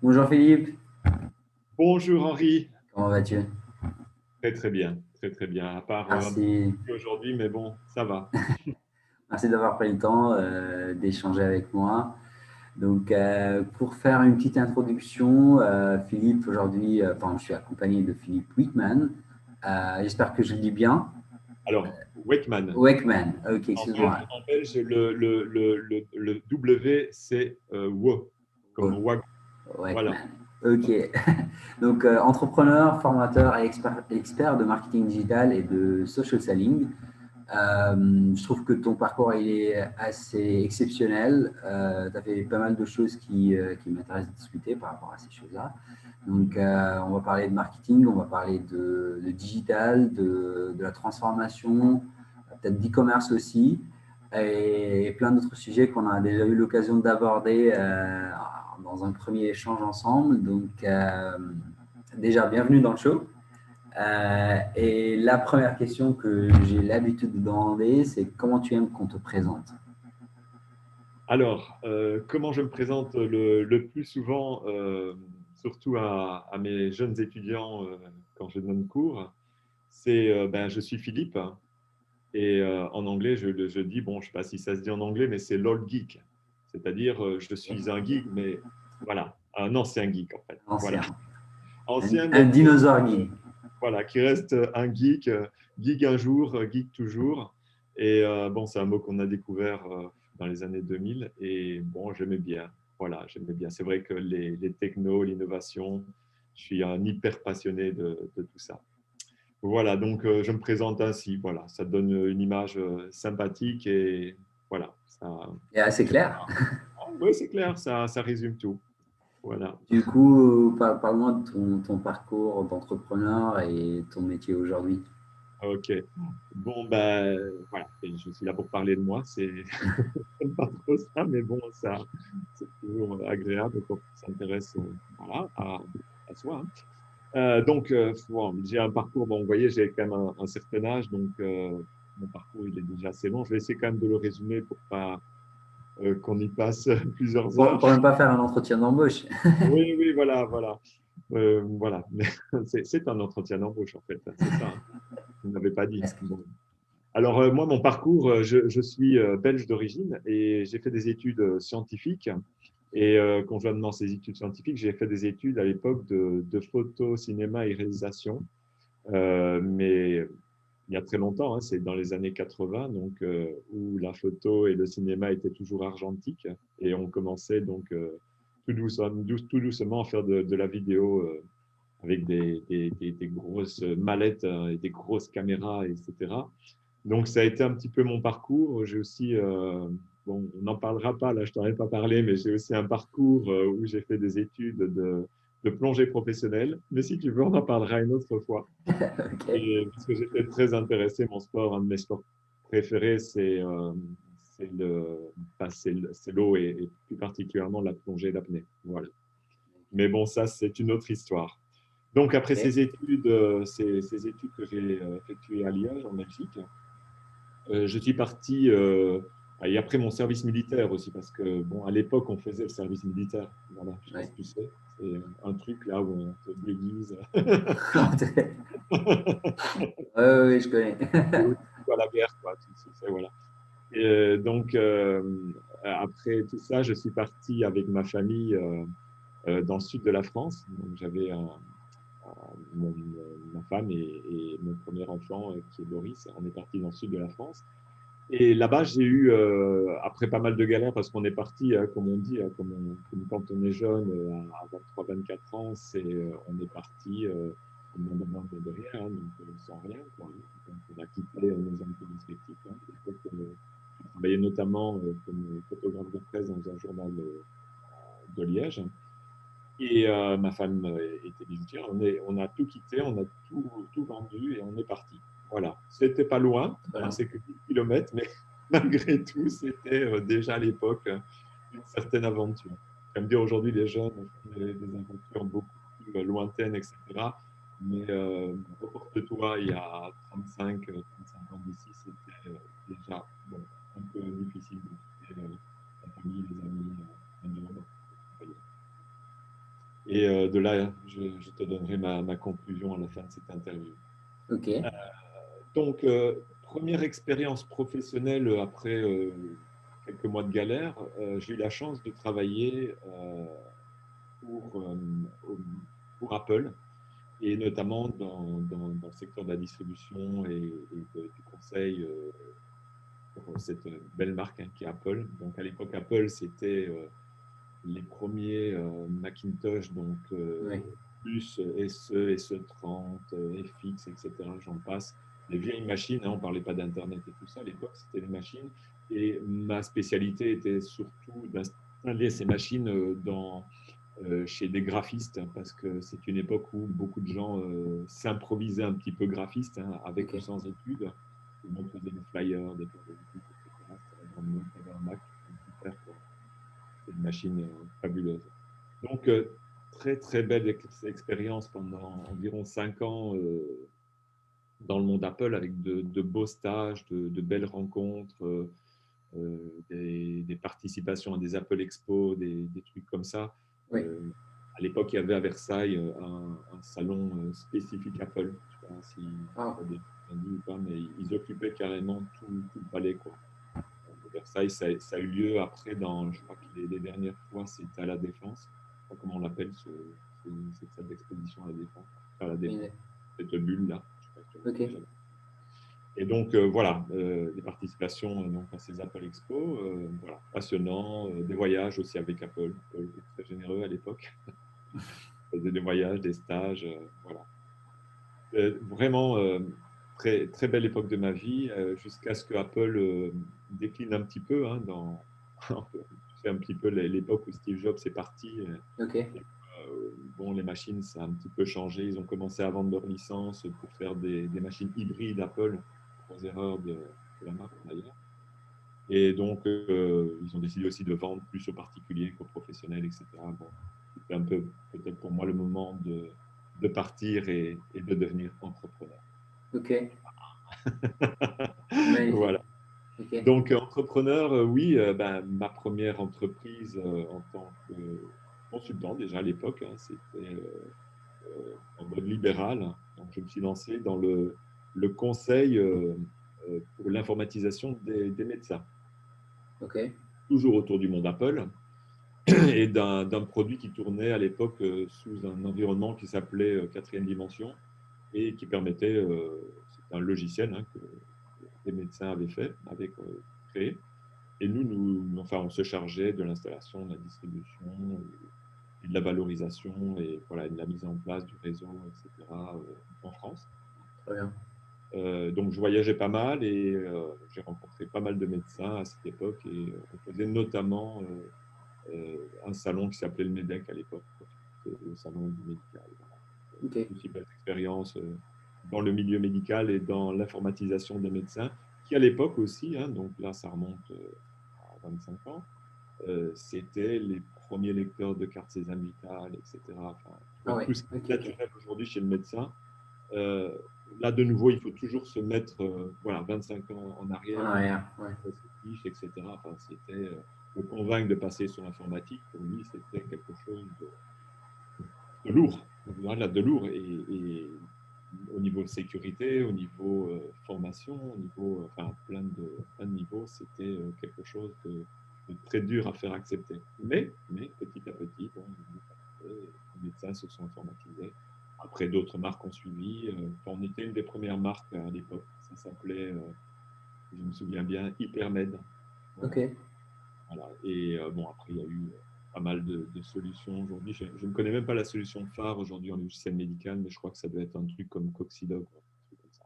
Bonjour Philippe, Bonjour Henri, comment vas-tu? très très bien, très très bien, à part un peu Merci, aujourd'hui, mais bon, ça va. merci d'avoir pris le temps d'échanger avec moi. Pour faire une petite introduction, Philippe, aujourd'hui, je suis accompagné de Philippe Wickman. J'espère que je le dis bien. Alors, Wakeman, Wickman, ok, excuse-moi. En belge le W c'est WO, comme Oh, WAG, voilà. Wickman, ok. Entrepreneur, formateur et expert de marketing digital et de social selling. Je trouve que ton parcours il est assez exceptionnel. Tu as fait pas mal de choses qui m'intéressent de discuter par rapport à ces choses-là. On va parler de marketing, on va parler de digital, de la transformation, peut-être d'e-commerce aussi, et plein d'autres sujets qu'on a déjà eu l'occasion d'aborder dans un premier échange ensemble. Déjà, bienvenue dans le show. Et la première question que j'ai l'habitude de demander, c'est comment tu aimes qu'on te présente? Alors, comment je me présente le plus souvent, surtout à mes jeunes étudiants quand je donne cours, c'est ben, je suis Philippe et en anglais, je dis, bon, je ne sais pas si ça se dit en anglais, mais c'est l'old geek, c'est-à-dire je suis un geek, mais voilà, un ancien geek en fait. Voilà. Ancien. Ancien, Un mais dinosaure geek. voilà, qui reste un geek, geek un jour, geek toujours. Et bon, c'est un mot qu'on a découvert dans les années 2000 et bon, j'aimais bien. Voilà, j'aimais bien. C'est vrai que les technos, l'innovation, je suis un hyper passionné de tout ça. Voilà, donc je me présente ainsi. Voilà, ça donne une image sympathique et voilà. Ça, Et assez clair. oui, c'est clair, ça résume tout. Voilà. Du coup, parle-moi de ton parcours d'entrepreneur et ton métier aujourd'hui. Ok. Bon, ben, voilà. Et je suis là pour parler de moi. C'est j'aime pas trop ça, mais bon, ça, c'est toujours agréable quand on s'intéresse voilà, à soi. Hein. Bon, j'ai un parcours, bon, vous voyez, j'ai quand même un certain âge, donc mon parcours, il est déjà assez long. Je vais essayer quand même de le résumer pour pas qu'on y passe plusieurs heures. Pour ne pas faire un entretien d'embauche. Oui, oui, voilà, voilà. Voilà. C'est un entretien d'embauche, en fait. C'est ça. Hein. Vous ne m'avez pas dit. Est-ce que- Bon. Alors, moi, mon parcours, je suis belge d'origine et j'ai fait des études scientifiques. Et conjointement à ces études scientifiques, j'ai fait des études à l'époque de photo, cinéma et réalisation. Mais il y a très longtemps, hein, c'est dans les années 80, donc, où la photo et le cinéma étaient toujours argentiques. Et on commençait donc tout doucement à faire de la vidéo avec des grosses mallettes et des grosses caméras, etc. Donc, ça a été un petit peu mon parcours. J'ai aussi, bon, on n'en parlera pas, là, je t'en ai pas parlé, mais j'ai aussi un parcours où j'ai fait des études de plongée professionnelle. Mais si tu veux, on en parlera une autre fois. Ok. Et parce que j'étais très intéressé, mon sport, un de mes sports préférés, c'est c'est l'eau et plus particulièrement la plongée d'apnée. Voilà. Mais bon, ça, c'est une autre histoire. Donc, après Ok. ces études que j'ai effectuées à Liège, en Belgique, je suis parti, et après mon service militaire aussi, parce que, bon, à l'époque, on faisait le service militaire. Voilà, je ne sais pas Ouais. si tu sais. C'est un truc là où on te déguise. Oui, je connais. À la guerre, quoi. Voilà. Et après tout ça, je suis parti avec ma famille dans le sud de la France. Donc, j'avais ma femme et mon premier enfant qui est Boris. On est parti dans le sud de la France. Et là-bas, j'ai eu, après pas mal de galères, parce qu'on est parti, comme on dit, comme quand on est jeune, à 23-24 ans, on est parti comme on demande derrière, hein, donc sans rien. Quoi, hein. Donc, on a quitté nos emplois respectifs. Hein. Je travaillais notamment comme photographe de presse dans un journal de Liège. Et ma femme était bijoutière. On a tout quitté, on a tout vendu et on est parti. Voilà. C'était pas loin, Très hein, bien. c'est que 10 kilomètres, mais malgré tout, c'était déjà à l'époque une certaine aventure. Comme dire aujourd'hui, les jeunes font des aventures beaucoup plus lointaines, etc. Mais reporte-toi, il y a 35 ans d'ici, c'était déjà bon, un peu difficile de quitter la famille, les amis, un job. Et de là, je te donnerai ma conclusion à la fin de cette interview. Ok, Donc, première expérience professionnelle après quelques mois de galère, j'ai eu la chance de travailler pour, pour Apple et notamment dans le secteur de la distribution et du conseil pour cette belle marque hein, qui est Apple. Donc, à l'époque, Apple, c'était les premiers Macintosh, donc oui, plus SE, SE30, FX, etc. J'en passe. Les vieilles machines, hein, on ne parlait pas d'Internet et tout ça. À l'époque, c'était les machines. Et ma spécialité était surtout d'installer ces machines chez des graphistes, hein, parce que c'est une époque où beaucoup de gens s'improvisaient un petit peu graphistes, hein, avec ok, ou sans études. Tout le monde faisait des flyers, des prototypes, etc. C'était la grande mode, tu avais un Mac, tu pouvais tout faire, quoi. C'est une machine fabuleuse. Donc, très, très belle expérience pendant environ 5 ans dans le monde Apple avec de beaux stages, de belles rencontres, des participations à des Apple Expo, des trucs comme ça. oui. À l'époque, il y avait à Versailles un salon spécifique Apple. Je ne sais pas si Ah, tu as déjà entendu ou pas, mais ils occupaient carrément tout le palais, quoi. De Versailles, ça a eu lieu après, je crois que les dernières fois, c'était à la Défense. Je ne sais pas comment on l'appelle, cette salle d'exposition à la Défense. À la Défense, oui, cette bulle-là. Je ne sais pas si tu ok, as déjà. Et donc, voilà, des participations donc, à ces Apple Expo, voilà, passionnant, des voyages aussi avec Apple. Apple était très généreux à l'époque. On faisait des voyages, des stages, voilà. Vraiment, très, très belle époque de ma vie, jusqu'à ce que Apple décline un petit peu, hein, tu sais, un petit peu l'époque où Steve Jobs est parti. ok, Bon, les machines, ça a un petit peu changé. Ils ont commencé à vendre leur licence pour faire des machines hybrides Apple, aux erreurs de la marque d'ailleurs. Et donc, ils ont décidé aussi de vendre plus aux particuliers qu'aux professionnels, etc. Bon, c'était un peu peut-être pour moi le moment de partir et de devenir entrepreneur. ok, Voilà. magnifique, ok, Donc, entrepreneur, oui, ben, ma première entreprise en tant que consultant, déjà à l'époque, hein, c'était en mode libéral. Donc, je me suis lancé dans le conseil pour l'informatisation des médecins, ok, toujours autour du monde Apple et d'un produit qui tournait à l'époque sous un environnement qui s'appelait quatrième dimension et qui permettait, c'est un logiciel hein, que les médecins avaient fait, avaient créé. Et enfin, on se chargeait de l'installation, de la distribution, et de la valorisation et voilà, de la mise en place du réseau, etc. En France. très bien, Donc, je voyageais pas mal et j'ai rencontré pas mal de médecins à cette époque et on faisait notamment un salon qui s'appelait le MEDEC à l'époque, le salon du médical. Voilà. ok, Aussi belle expérience dans le milieu médical et dans l'informatisation des médecins, qui à l'époque aussi, hein, donc là ça remonte à 25 ans, c'était les premiers lecteurs de cartes Sésame vitales, etc. Enfin, ah ouais, tout ce qui ok, est ok, naturel aujourd'hui chez le médecin. Euh, Là, de nouveau, il faut toujours se mettre voilà, 25 ans en en arrière, arrière, ouais, ses fiches, etc. Enfin, c'était le convaincre de passer sur l'informatique. Pour lui, c'était quelque chose de lourd. Voilà, de lourd. Et au niveau sécurité, au niveau formation, au niveau, enfin, plein de niveaux, c'était quelque chose de très dur à faire accepter. Mais petit à petit, bon, les médecins se sont informatisés. Après, d'autres marques ont suivi. On était une des premières marques à l'époque. Ça s'appelait, je me souviens bien, Hypermed. ok, Voilà. Voilà. Et bon, après, il y a eu pas mal de solutions aujourd'hui. Je ne connais même pas la solution phare aujourd'hui en logiciel médical, mais je crois que ça doit être un truc comme Coccidog. Un truc comme ça.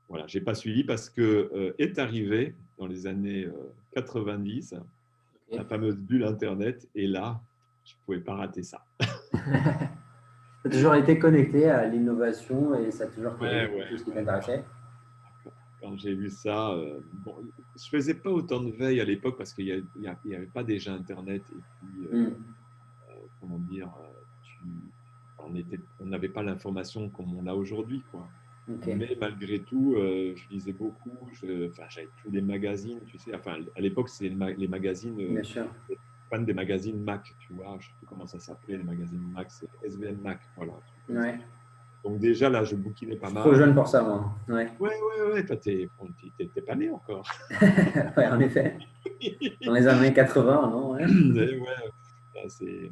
Voilà, je n'ai pas suivi parce que est arrivé dans les années 90 ok. la fameuse bulle Internet, et là, je ne pouvais pas rater ça. Tu as toujours été connecté à l'innovation et ça a toujours été Ouais, quelque ouais, chose qui ouais. t'intéressait. Quand j'ai vu ça, bon, je faisais pas autant de veille à l'époque parce qu'il y avait pas déjà Internet et puis Hmm, comment dire, on n'avait pas l'information comme on l'a aujourd'hui, quoi. ok, Mais malgré tout, je lisais beaucoup. Enfin, j'avais tous les magazines, tu sais. Enfin, à l'époque, c'est les magazines bien sûr. fan des magazines Mac, tu vois. Je ne sais plus comment ça s'appelait, les magazines Mac, c'est SVN Mac, voilà. Ouais. Donc déjà, là, je bouquinais Je pas suis trop mal. jeune pour ça, moi. Ouais, Ouais, toi, t'es pas né encore. ouais, en effet. Dans les années 80, non? Ouais. Mais ouais,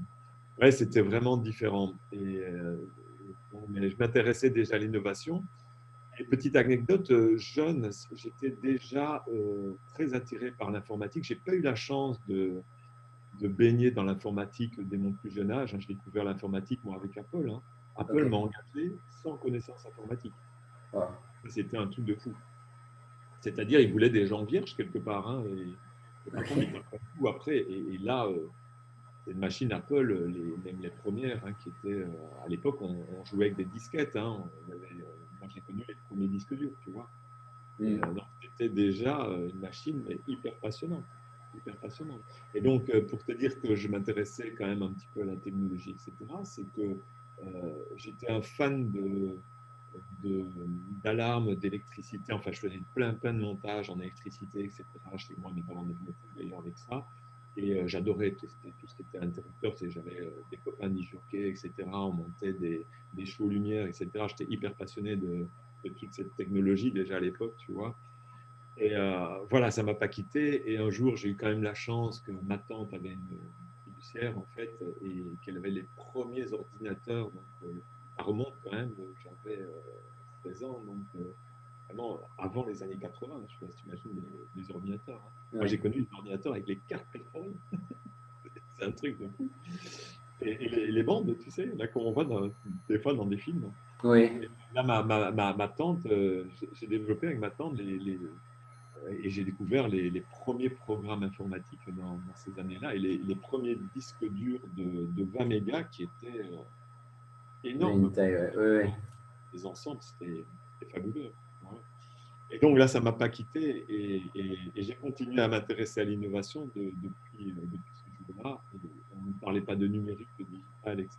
ouais, c'était vraiment différent. Bon, mais je m'intéressais déjà à l'innovation. Et petite anecdote, jeune, j'étais déjà très attiré par l'informatique. J'ai pas eu la chance de baigner dans l'informatique dès mon plus jeune âge. J'ai découvert l'informatique, moi, avec Apple. Apple Ok. m'a engagé sans connaissance informatique. Wow. C'était un truc de fou. C'est-à-dire, ils voulaient des gens vierges quelque part. Et par contre, ils Ok. t'apprennent tout après. Et là, c'est une machine Apple, même les premières, qui étaient, à l'époque, on jouait avec des disquettes. Moi, j'ai connu les premiers disques durs, tu vois. Hmm. Donc, c'était déjà une machine mais hyper passionnante. Hyper passionnante. Et donc, pour te dire que je m'intéressais quand même un petit peu à la technologie, etc., c'est que j'étais un fan d'alarmes, d'électricité. Enfin, je faisais plein de montages en électricité, etc. Chez moi, mes parents m'aidaient beaucoup d'ailleurs avec ça. Et j'adorais tester tout ce qui était interrupteur. J'avais des copains disjockey, etc. On montait des shows lumière, etc. J'étais hyper passionné de toute cette technologie déjà à l'époque, tu vois. Et voilà, ça ne m'a pas quitté. Et un jour, j'ai eu quand même la chance que ma tante avait une fiduciaire, en fait, et qu'elle avait les premiers ordinateurs. Donc, ça remonte quand même. J'avais 16 ans, donc vraiment avant les années 80. Je ne sais pas si tu imagines les ordinateurs. Moi, Ouais. j'ai connu les ordinateurs avec les cartes perforées. C'est un truc de fou. Et les bandes, tu sais, là, comme on voit des fois dans des films. Oui. Et là, ma tante, j'ai développé avec ma tante et j'ai découvert les premiers programmes informatiques dans ces années-là et les premiers disques durs de 20 mégas qui étaient On a une énormes, quoi. taille, ouais. Ouais, ouais. Les ensembles, c'était fabuleux. Ouais. Et donc là, ça ne m'a pas quitté et j'ai continué à m'intéresser à l'innovation depuis ce jour-là. Et on ne parlait pas de numérique, de digital, etc.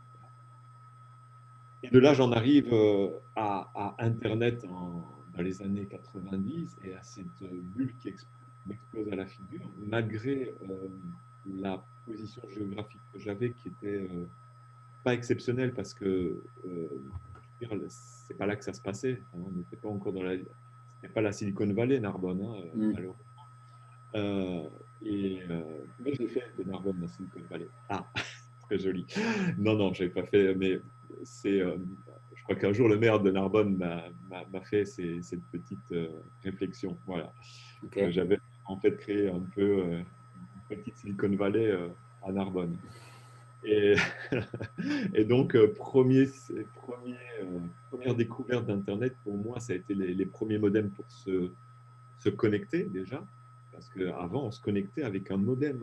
Et de là, j'en arrive à Internet dans les années 90 et à cette bulle qui m'explose à la figure, malgré la position géographique que j'avais qui était pas exceptionnelle parce que c'est pas là que ça se passait. On n'était pas encore c'était pas la Silicon Valley, Narbonne, Hmm. malheureusement. Euh, mais j'ai fait de Narbonne la Silicon Valley. Ah, très joli. Non, je n'avais pas fait, mais c'est, je crois qu'un jour le maire de Narbonne m'a fait cette petite réflexion. Voilà. Ok. J'avais en fait créé un peu une petite Silicon Valley à Narbonne. Et, et donc, première découverte d'Internet, pour moi, ça a été les premiers modems pour se connecter déjà. Parce qu'avant, on se connectait avec un modem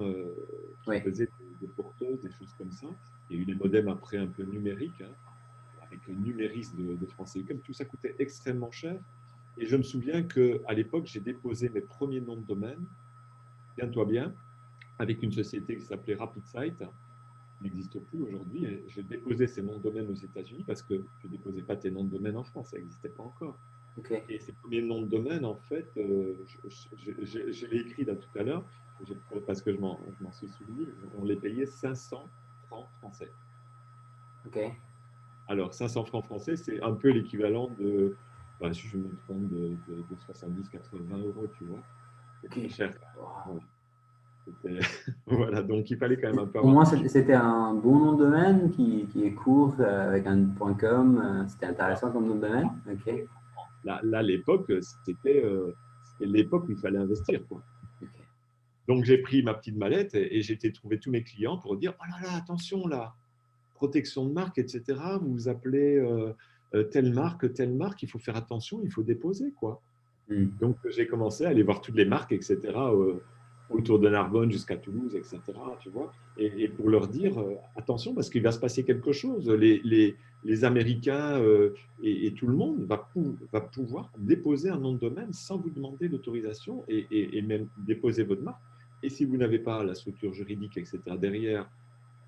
qui Ouais. faisait des porteuses, des choses comme ça. Il y a eu les modems après un peu numériques, avec le numéris de France Télécom. Tout ça coûtait extrêmement cher. Et je me souviens qu'à l'époque, j'ai déposé mes premiers noms de domaine, tiens-toi bien, avec une société qui s'appelait RapidSite, qui n'existe plus aujourd'hui. Et j'ai déposé ces noms de domaine aux États-Unis parce que tu ne déposais pas tes noms de domaine en France, ça n'existait pas encore. Ok. Et ces premiers noms de domaine, en fait, je l'ai écrit là tout à l'heure, parce que je m'en suis souvenu, on les payait 500 francs français. Ok. Alors, 500 francs français, c'est un peu l'équivalent de, bah, si je me trompe, de 70-80 euros, tu vois. C'est Ok. très cher. Wow. Voilà. Voilà, donc il fallait quand même un peu Pour avoir moi, de l'argent. c'était un bon nom de domaine qui est court avec un .com. C'était Voilà. intéressant comme nom de domaine. Ok. Là, à l'époque, c'était l'époque où il fallait investir, quoi. Ok. Donc, j'ai pris ma petite mallette et j'ai été trouver tous mes clients pour dire, oh là là, attention là, protection de marque, etc. Vous vous appelez telle marque, il faut faire attention, il faut déposer, quoi. Hmm. Donc, j'ai commencé à aller voir toutes les marques, etc., autour de Narbonne jusqu'à Toulouse, etc., tu vois, et pour leur dire, attention, parce qu'il va se passer quelque chose. Les Américains et tout le monde va pouvoir déposer un nom de domaine sans vous demander l'autorisation et même déposer votre marque. Et si vous n'avez pas la structure juridique, etc., derrière,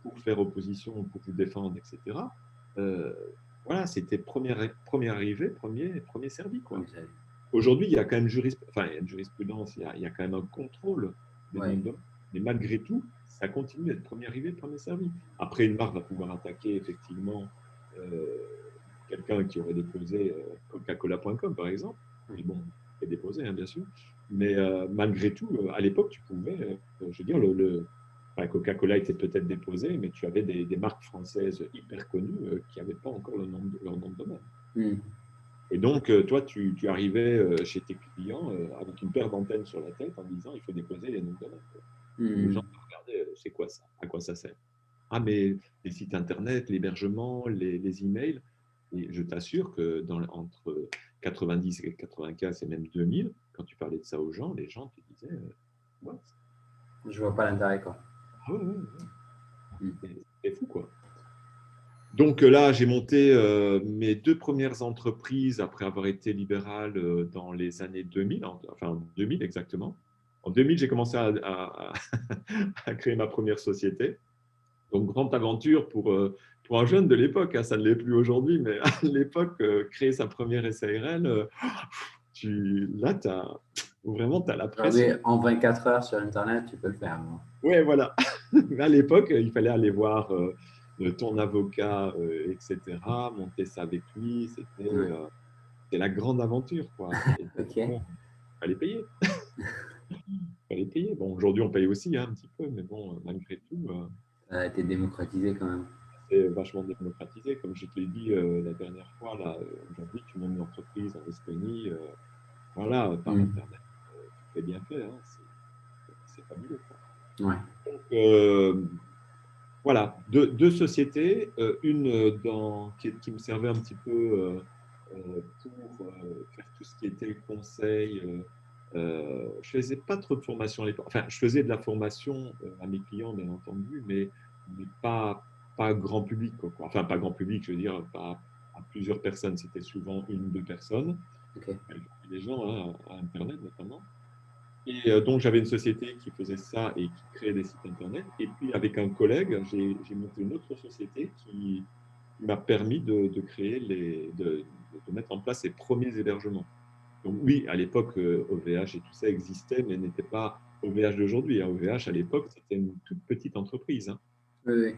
pour faire opposition, pour vous défendre, etc., euh, voilà, c'était premier arrivé, premier servi, quoi. Comme ça. Aujourd'hui, il y a quand même il y a une jurisprudence, il y a quand même un contrôle des noms Ouais. de domaine, mais malgré tout, ça continue d'être premier arrivé, premier servi. Après, une marque va pouvoir attaquer effectivement quelqu'un qui aurait déposé Coca-Cola.com, par exemple. Mais bon, il est déposé, hein, bien sûr. Mais malgré tout, à l'époque, tu pouvais, je veux dire, enfin, Coca-Cola était peut-être déposé, mais tu avais des marques françaises hyper connues qui n'avaient pas encore leur nom de domaine. Et donc, toi, tu arrivais chez tes clients avec une paire d'antennes sur la tête en disant il faut déposer les noms de domaine. Les gens regardaient, c'est quoi ça? À quoi ça sert? Ah, mais les sites internet, l'hébergement, les emails. Et je t'assure que entre 90 et 95 et même 2000, quand tu parlais de ça aux gens, les gens te disaient what? Je vois pas l'intérêt, quoi. Ah ouais, c'est fou, quoi. Donc là, j'ai monté mes 2 premières entreprises après avoir été libéral dans les années 2000, enfin en 2000 exactement. En 2000, j'ai commencé à créer ma première société. Donc, grande aventure pour un jeune de l'époque, hein, ça ne l'est plus aujourd'hui, mais à l'époque, créer sa première SARL, là, vraiment, tu as la pression. En 24 heures sur Internet, tu peux le faire. Oui, voilà. Mais à l'époque, il fallait aller voir ton avocat, etc., monter ça avec lui. C'était la grande aventure, quoi. Ok. Bon, il fallait payer. Il fallait payer. Bon, aujourd'hui, on paye aussi hein, un petit peu, mais bon, malgré tout. Ça a été démocratisé quand même. C'est vachement démocratisé. Comme je te l'ai dit la dernière fois, là, aujourd'hui, tu montes une entreprise en Estonie, voilà, par Internet, c'est bien fait, hein, c'est fabuleux, quoi. Ouais. Donc, voilà, deux sociétés, une qui me servait un petit peu pour faire tout ce qui était conseil. Je faisais pas trop de formation à l'époque. Enfin, je faisais de la formation à mes clients, bien entendu, mais pas grand public, quoi. Enfin, pas grand public, je veux dire, pas à plusieurs personnes. C'était souvent une ou deux personnes. Okay. Les gens hein, à Internet notamment. Et donc, j'avais une société qui faisait ça et qui créait des sites Internet. Et puis, avec un collègue, j'ai monté une autre société qui m'a permis de créer de mettre en place les premiers hébergements. Donc oui, à l'époque, OVH et tout ça existait, mais n'était pas OVH d'aujourd'hui. OVH, à l'époque, c'était une toute petite entreprise. Hein. Oui.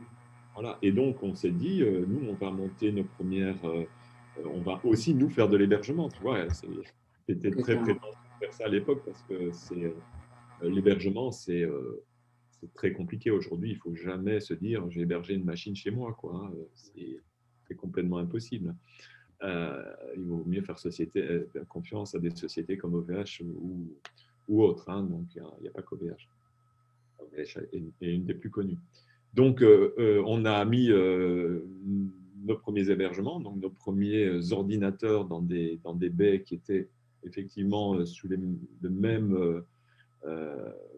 Voilà. Et donc, on s'est dit, nous, on va monter nos premières... on va aussi, nous, faire de l'hébergement. Tu vois, c'était très prétentieux de faire ça à l'époque parce que l'hébergement, c'est très compliqué aujourd'hui. Il ne faut jamais se dire, j'ai hébergé une machine chez moi. Quoi, hein. C'est complètement impossible. Il vaut mieux faire confiance à des sociétés comme OVH ou autres. Hein, donc, il n'y a pas qu'OVH. OVH est une des plus connues. Donc, on a mis nos premiers hébergements, donc nos premiers ordinateurs dans des baies qui étaient effectivement sous le même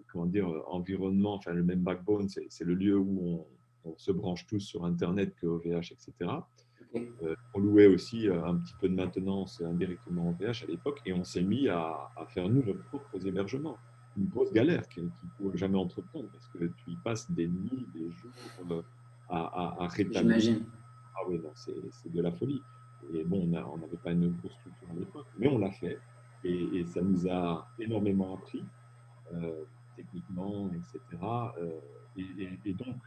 comment dire, environnement, enfin le même backbone, c'est le lieu où on se branche tous sur Internet que OVH, etc. Okay. On louait aussi un petit peu de maintenance indirectement OVH à l'époque et on s'est mis à faire nous nos propres hébergements. Une grosse galère qu'il ne faut jamais entreprendre parce que tu y passes des nuits, des jours à rétablir. J'imagine. Ah oui, non, c'est de la folie. Et bon, on n'avait pas une grosse structure à l'époque, mais on l'a fait et ça nous a énormément appris. Techniquement, etc. Et donc,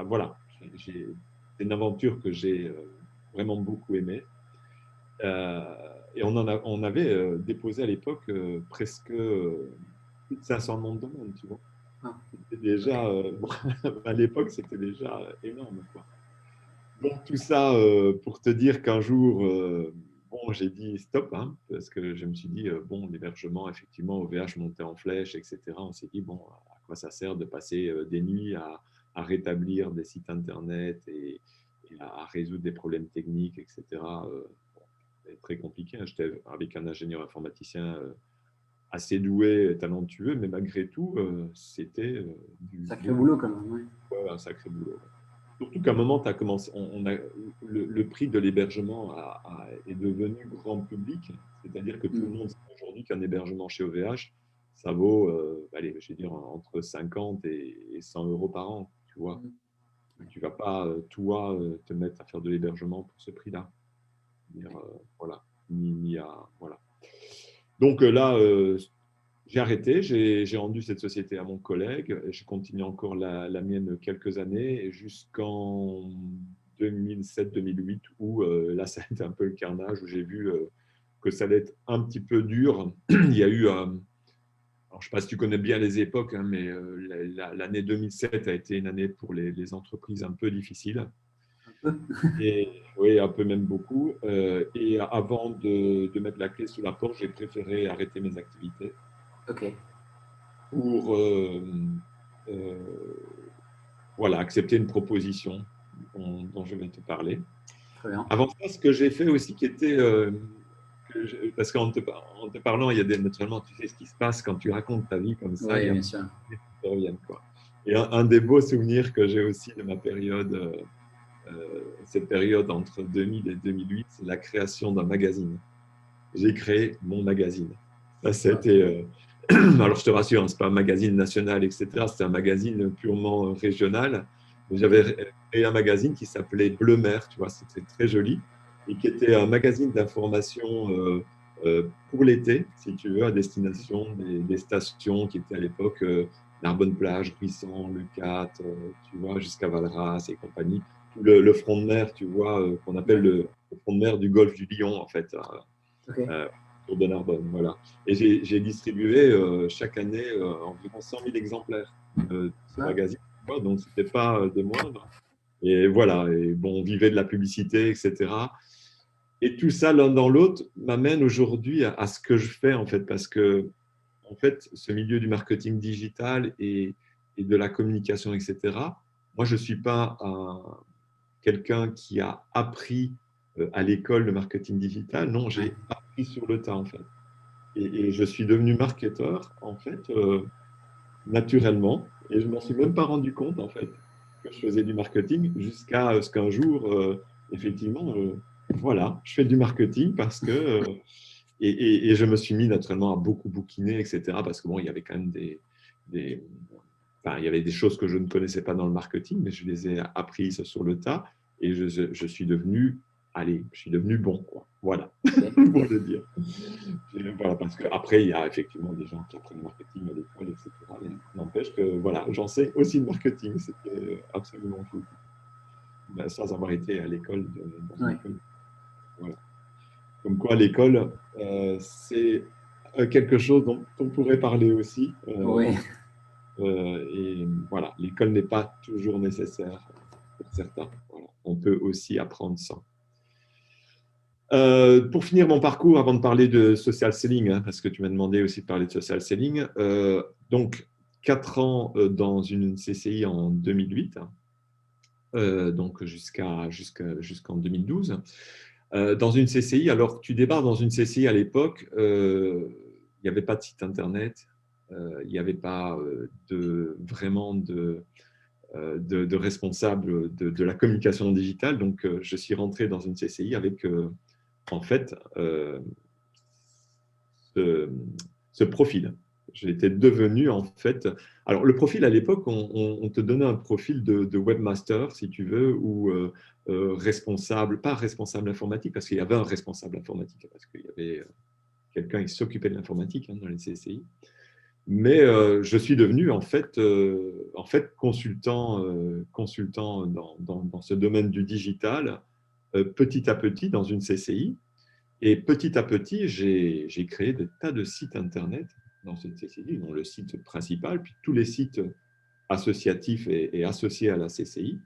voilà, c'est une aventure que j'ai vraiment beaucoup aimée. Et on avait déposé à l'époque presque plus de 500 noms de domaine, tu vois. C'était déjà, à l'époque, c'était déjà énorme, quoi. Donc, tout ça pour te dire qu'un jour, bon, j'ai dit stop, hein, parce que je me suis dit, bon, l'hébergement, effectivement, OVH montait en flèche, etc. On s'est dit, bon, à quoi ça sert de passer des nuits à rétablir des sites Internet et à résoudre des problèmes techniques, etc. C'était très compliqué. Hein. J'étais avec un ingénieur informaticien assez doué, talentueux, mais malgré tout, c'était du sacré boulot quand même. Ouais, un sacré boulot. Ouais. Surtout qu'à un moment, tu as commencé, le prix de l'hébergement est devenu grand public, c'est-à-dire que tout le monde sait aujourd'hui qu'un hébergement chez OVH, ça vaut, allez, je vais dire, entre 50 et 100 euros par an, tu vois. Tu ne vas pas, toi, te mettre à faire de l'hébergement pour ce prix-là. Voilà. Voilà. Donc là, J'ai arrêté, j'ai rendu cette société à mon collègue. J'ai continué encore la mienne quelques années jusqu'en 2007-2008 où là, ça a été un peu le carnage, où j'ai vu que ça allait être un petit peu dur. Il y a eu, alors, je ne sais pas si tu connais bien les époques, hein, mais l'année 2007 a été une année pour les entreprises un peu difficile. Un peu. Et oui, un peu même beaucoup. Et avant de mettre la clé sous la porte, j'ai préféré arrêter mes activités Ok, pour euh, voilà, accepter une proposition dont je vais te parler. très bien. Avant ça, ce que j'ai fait aussi, qui était, parce qu'en en te parlant, il y a naturellement, tu sais ce qui se passe quand tu racontes ta vie comme ça, il Oui, y a bien sûr. des choses qui reviennent, quoi. Et un des beaux souvenirs que j'ai aussi de ma période, cette période entre 2000 et 2008, c'est la création d'un magazine. J'ai créé mon magazine. Ça, c'était. Alors, je te rassure, hein, ce n'est pas un magazine national, etc. C'était un magazine purement régional. Mais j'avais créé un magazine qui s'appelait Bleu Mer, tu vois, c'était très joli, et qui était un magazine d'information pour l'été, si tu veux, à destination des stations qui étaient à l'époque Narbonne-Plage, Brisson, Leucate, tu vois, jusqu'à Valras et compagnie. Tout le front de mer, tu vois, qu'on appelle Ouais. le front de mer du golfe du Lion, en fait. Ok. Autour de Narbonne. Voilà. Et j'ai distribué chaque année environ 100 000 exemplaires de ce Ah, magazine. Donc, ce n'était pas des moindres. Et voilà. Et bon, on vivait de la publicité, etc. Et tout ça, l'un dans l'autre, m'amène aujourd'hui à ce que je fais, en fait, parce que, en fait, ce milieu du marketing digital et de la communication, etc., moi, je ne suis pas quelqu'un qui a appris à l'école le marketing digital. Non, ouais. j'ai appris sur le tas, en fait. Et je suis devenu marketeur, en fait, naturellement. Et je ne m'en suis même pas rendu compte, en fait, que je faisais du marketing jusqu'à ce qu'un jour, effectivement, voilà, je fais du marketing parce que. Et je me suis mis naturellement à beaucoup bouquiner, etc. Parce que bon, il y avait quand même des, enfin, il y avait des choses que je ne connaissais pas dans le marketing, mais je les ai apprises sur le tas et je suis devenu, allez, je suis devenu bon, quoi. Voilà, Ok. pour le dire. Voilà, parce qu'après, il y a effectivement des gens qui apprennent le marketing à l'école, etc. Mais n'empêche que, voilà, j'enseigne aussi le marketing, c'était absolument fou. Ben, sans avoir été à l'école, dans une Ouais. école. Voilà. Comme quoi, l'école, c'est quelque chose dont on pourrait parler aussi. Ouais. Et voilà, l'école n'est pas toujours nécessaire pour certains. Voilà. On peut aussi apprendre ça. Pour finir mon parcours, avant de parler de social selling, hein, parce que tu m'as demandé aussi de parler de social selling, donc 4 ans dans une CCI en 2008, donc jusqu'en 2012. Dans une CCI, alors tu débarques dans une CCI à l'époque, il n'y avait pas de site internet, il n'y avait pas vraiment de responsable de la communication digitale. Donc, je suis rentré dans une CCI avec, en fait, ce, ce profil. J'étais devenu, en fait… Alors, le profil, à l'époque, on te donnait un profil de webmaster, si tu veux, ou responsable, pas responsable informatique, parce qu'il y avait un responsable informatique, parce qu'il y avait quelqu'un qui s'occupait de l'informatique dans les CCI. Mais je suis devenu en fait consultant dans ce domaine du digital petit à petit dans une CCI. Et petit à petit, j'ai créé des tas de sites Internet dans cette CCI, dont le site principal, puis tous les sites associatifs et associés à la CCI.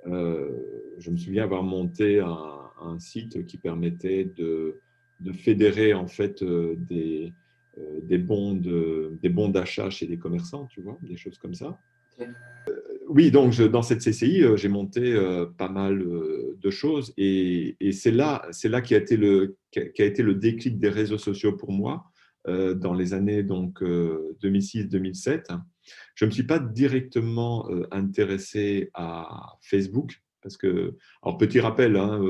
Je me souviens avoir monté un site qui permettait de fédérer en fait des bons d'achat chez des commerçants, tu vois, des choses comme ça. Ok. Oui, donc dans cette CCI, j'ai monté pas mal de choses et c'est là qui a été le déclic des réseaux sociaux pour moi dans les années donc 2006-2007. Je ne me suis pas directement intéressé à Facebook parce que, alors petit rappel, hein,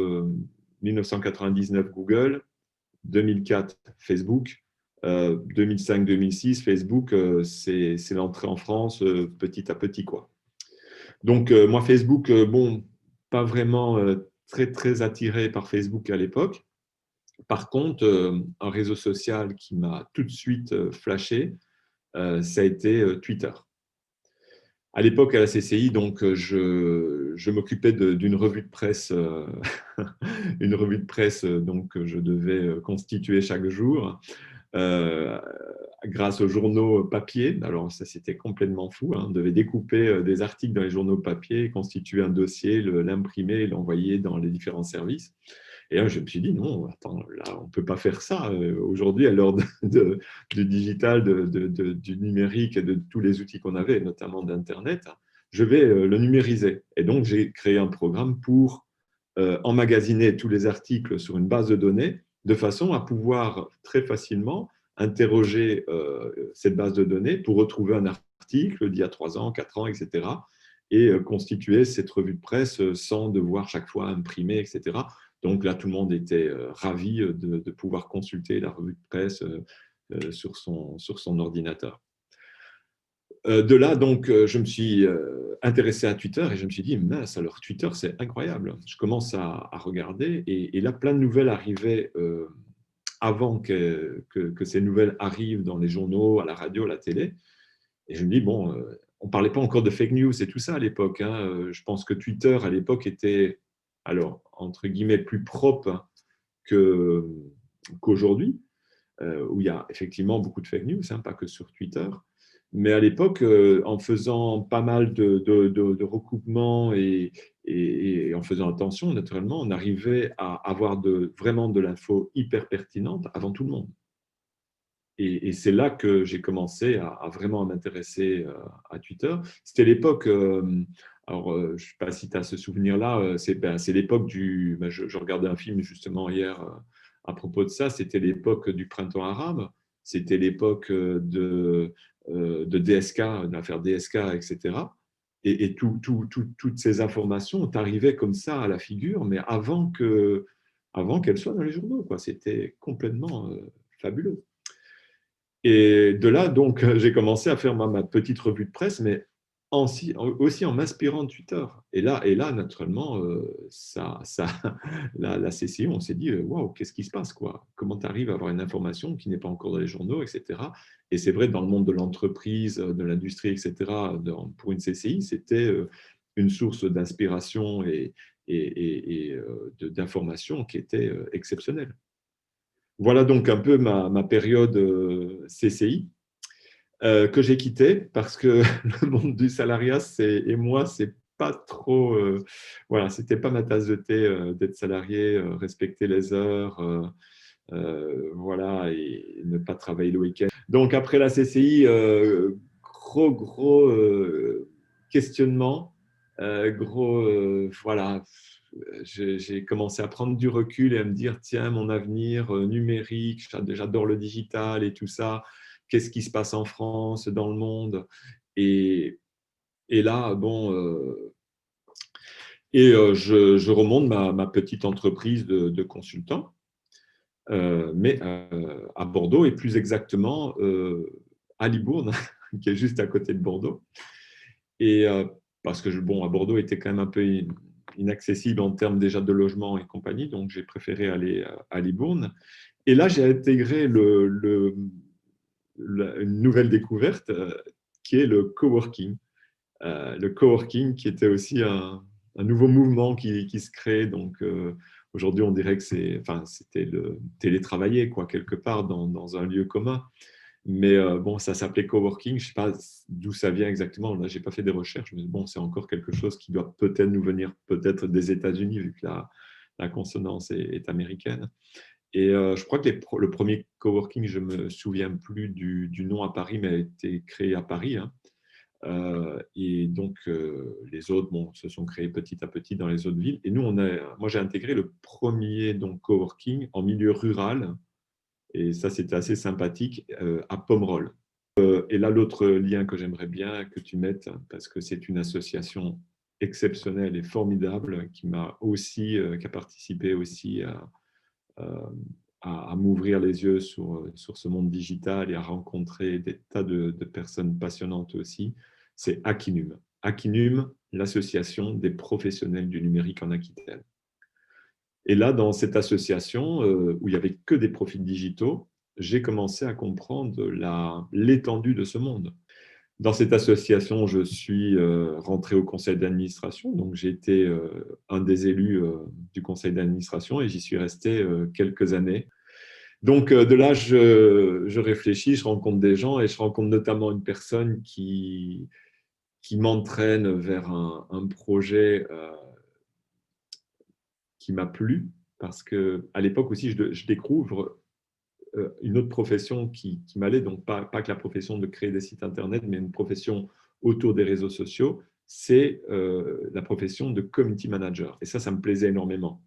1999 Google, 2004 Facebook, 2005-2006 Facebook, c'est l'entrée en France petit à petit, quoi. Donc, moi, Facebook, bon, pas vraiment très, très attiré par Facebook à l'époque. Par contre, un réseau social qui m'a tout de suite flashé, ça a été Twitter. À l'époque, à la CCI, donc, je m'occupais d'une revue de presse, une revue de presse donc, que je devais constituer chaque jour euh, grâce aux journaux papier. Alors, ça, c'était complètement fou, hein. On devait découper des articles dans les journaux papier, constituer un dossier, l'imprimer et l'envoyer dans les différents services. Et là, je me suis dit, non, attends, là, on ne peut pas faire ça. Aujourd'hui, à l'heure du digital, du numérique et de tous les outils qu'on avait, notamment d'Internet, je vais le numériser. Et donc, j'ai créé un programme pour emmagasiner tous les articles sur une base de données de façon à pouvoir très facilement interroger cette base de données pour retrouver un article d'il y a 3 ans, 4 ans, etc. et constituer cette revue de presse sans devoir chaque fois imprimer, etc. Donc là, tout le monde était ravi de pouvoir consulter la revue de presse sur son ordinateur. De là, donc, je me suis intéressé à Twitter et je me suis dit, mince, alors Twitter, c'est incroyable. Je commence à regarder et là, plein de nouvelles arrivaient avant que ces nouvelles arrivent dans les journaux, à la radio, à la télé. Et je me dis, bon, on ne parlait pas encore de fake news et tout ça à l'époque, hein. Je pense que Twitter, à l'époque, était, alors, entre guillemets, plus propre qu'aujourd'hui, où il y a effectivement beaucoup de fake news, hein, pas que sur Twitter. Mais à l'époque, en faisant pas mal de recoupements et en faisant attention, naturellement, on arrivait à avoir vraiment de l'info hyper pertinente avant tout le monde. Et c'est là que j'ai commencé à vraiment m'intéresser à Twitter. C'était l'époque, alors je ne sais pas si tu as ce souvenir-là, c'est l'époque je regardais un film justement hier à propos de ça, c'était l'époque du printemps arabe, c'était l'époque de DSK, de l'affaire DSK, etc. Et toutes ces informations arrivaient comme ça à la figure, mais avant qu'elles soient dans les journaux, quoi. C'était complètement fabuleux. Et de là, donc, j'ai commencé à faire ma petite revue de presse, mais aussi en m'inspirant de Twitter. Et là naturellement, la CCI, on s'est dit, waouh, qu'est-ce qui se passe, quoi? Comment tu arrives à avoir une information qui n'est pas encore dans les journaux, etc. Et c'est vrai, dans le monde de l'entreprise, de l'industrie, etc., pour une CCI, c'était une source d'inspiration et d'information qui était exceptionnelle. Voilà donc un peu ma période CCI que j'ai quittée parce que le monde du salariat et moi, c'est pas trop. Voilà, c'était pas ma tasse de thé d'être salarié, respecter les heures, voilà, et ne pas travailler le week-end. Donc après la CCI, gros questionnement, voilà, j'ai commencé à prendre du recul et à me dire, tiens, mon avenir numérique, j'adore le digital et tout ça, qu'est-ce qui se passe en France, dans le monde? Et, et là, bon, je remonte ma petite entreprise de consultant, mais à Bordeaux et plus exactement à Libourne, qui est juste à côté de Bordeaux. Et parce que bon, à Bordeaux était quand même un peu inaccessible en termes déjà de logement et compagnie, donc j'ai préféré aller à Libourne. Et là, j'ai intégré une nouvelle découverte qui est le coworking. Le coworking qui était aussi un nouveau mouvement qui se crée. Donc aujourd'hui, on dirait que c'était le télétravailler, quoi, quelque part dans un lieu commun. Mais bon, ça s'appelait coworking. Je ne sais pas d'où ça vient exactement. Là, je n'ai pas fait des recherches, mais bon, c'est encore quelque chose qui doit peut-être nous venir peut-être des États-Unis, vu que la consonance est américaine. Et je crois que le premier coworking, je ne me souviens plus du nom à Paris, mais a été créé à Paris, hein. Et donc, les autres bon, se sont créés petit à petit dans les autres villes. Et nous, moi, j'ai intégré le premier donc, coworking en milieu rural. Et ça, c'était assez sympathique, à Pomerol. Et là, l'autre lien que j'aimerais bien que tu mettes, parce que c'est une association exceptionnelle et formidable qui a participé aussi à m'ouvrir les yeux sur ce monde digital et à rencontrer des tas de personnes passionnantes aussi, c'est Akinum. Akinum, l'association des professionnels du numérique en Aquitaine. Et là, dans cette association où il n'y avait que des profils digitaux, j'ai commencé à comprendre l'étendue de ce monde. Dans cette association, je suis rentré au conseil d'administration, donc j'ai été un des élus du conseil d'administration et j'y suis resté quelques années. Donc de là, je réfléchis, je rencontre des gens et je rencontre notamment une personne qui m'entraîne vers un projet qui m'a plu, parce qu'à l'époque aussi, je découvre une autre profession qui m'allait, donc pas que la profession de créer des sites Internet, mais une profession autour des réseaux sociaux, c'est la profession de community manager. Et ça me plaisait énormément.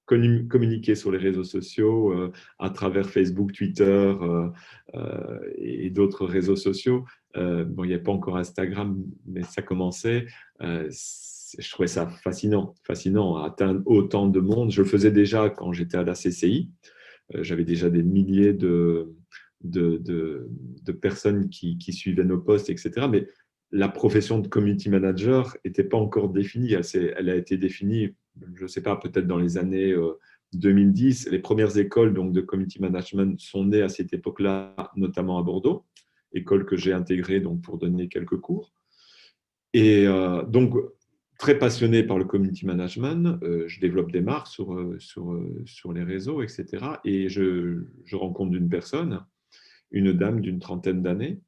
Communiquer sur les réseaux sociaux à travers Facebook, Twitter et d'autres réseaux sociaux. Bon, il n'y avait pas encore Instagram, mais ça commençait. Je trouvais ça fascinant à atteindre autant de monde. Je le faisais déjà quand j'étais à la CCI. J'avais déjà des milliers de personnes qui suivaient nos posts, etc. Mais la profession de community manager n'était pas encore définie. Elle a été définie, je ne sais pas, peut-être dans les années 2010. Les premières écoles donc, de community management sont nées à cette époque-là, notamment à Bordeaux, école que j'ai intégrée donc, pour donner quelques cours. Et donc, très passionné par le community management, je développe des marques sur les réseaux, etc. Et je rencontre une personne, une dame d'une trentaine d'années,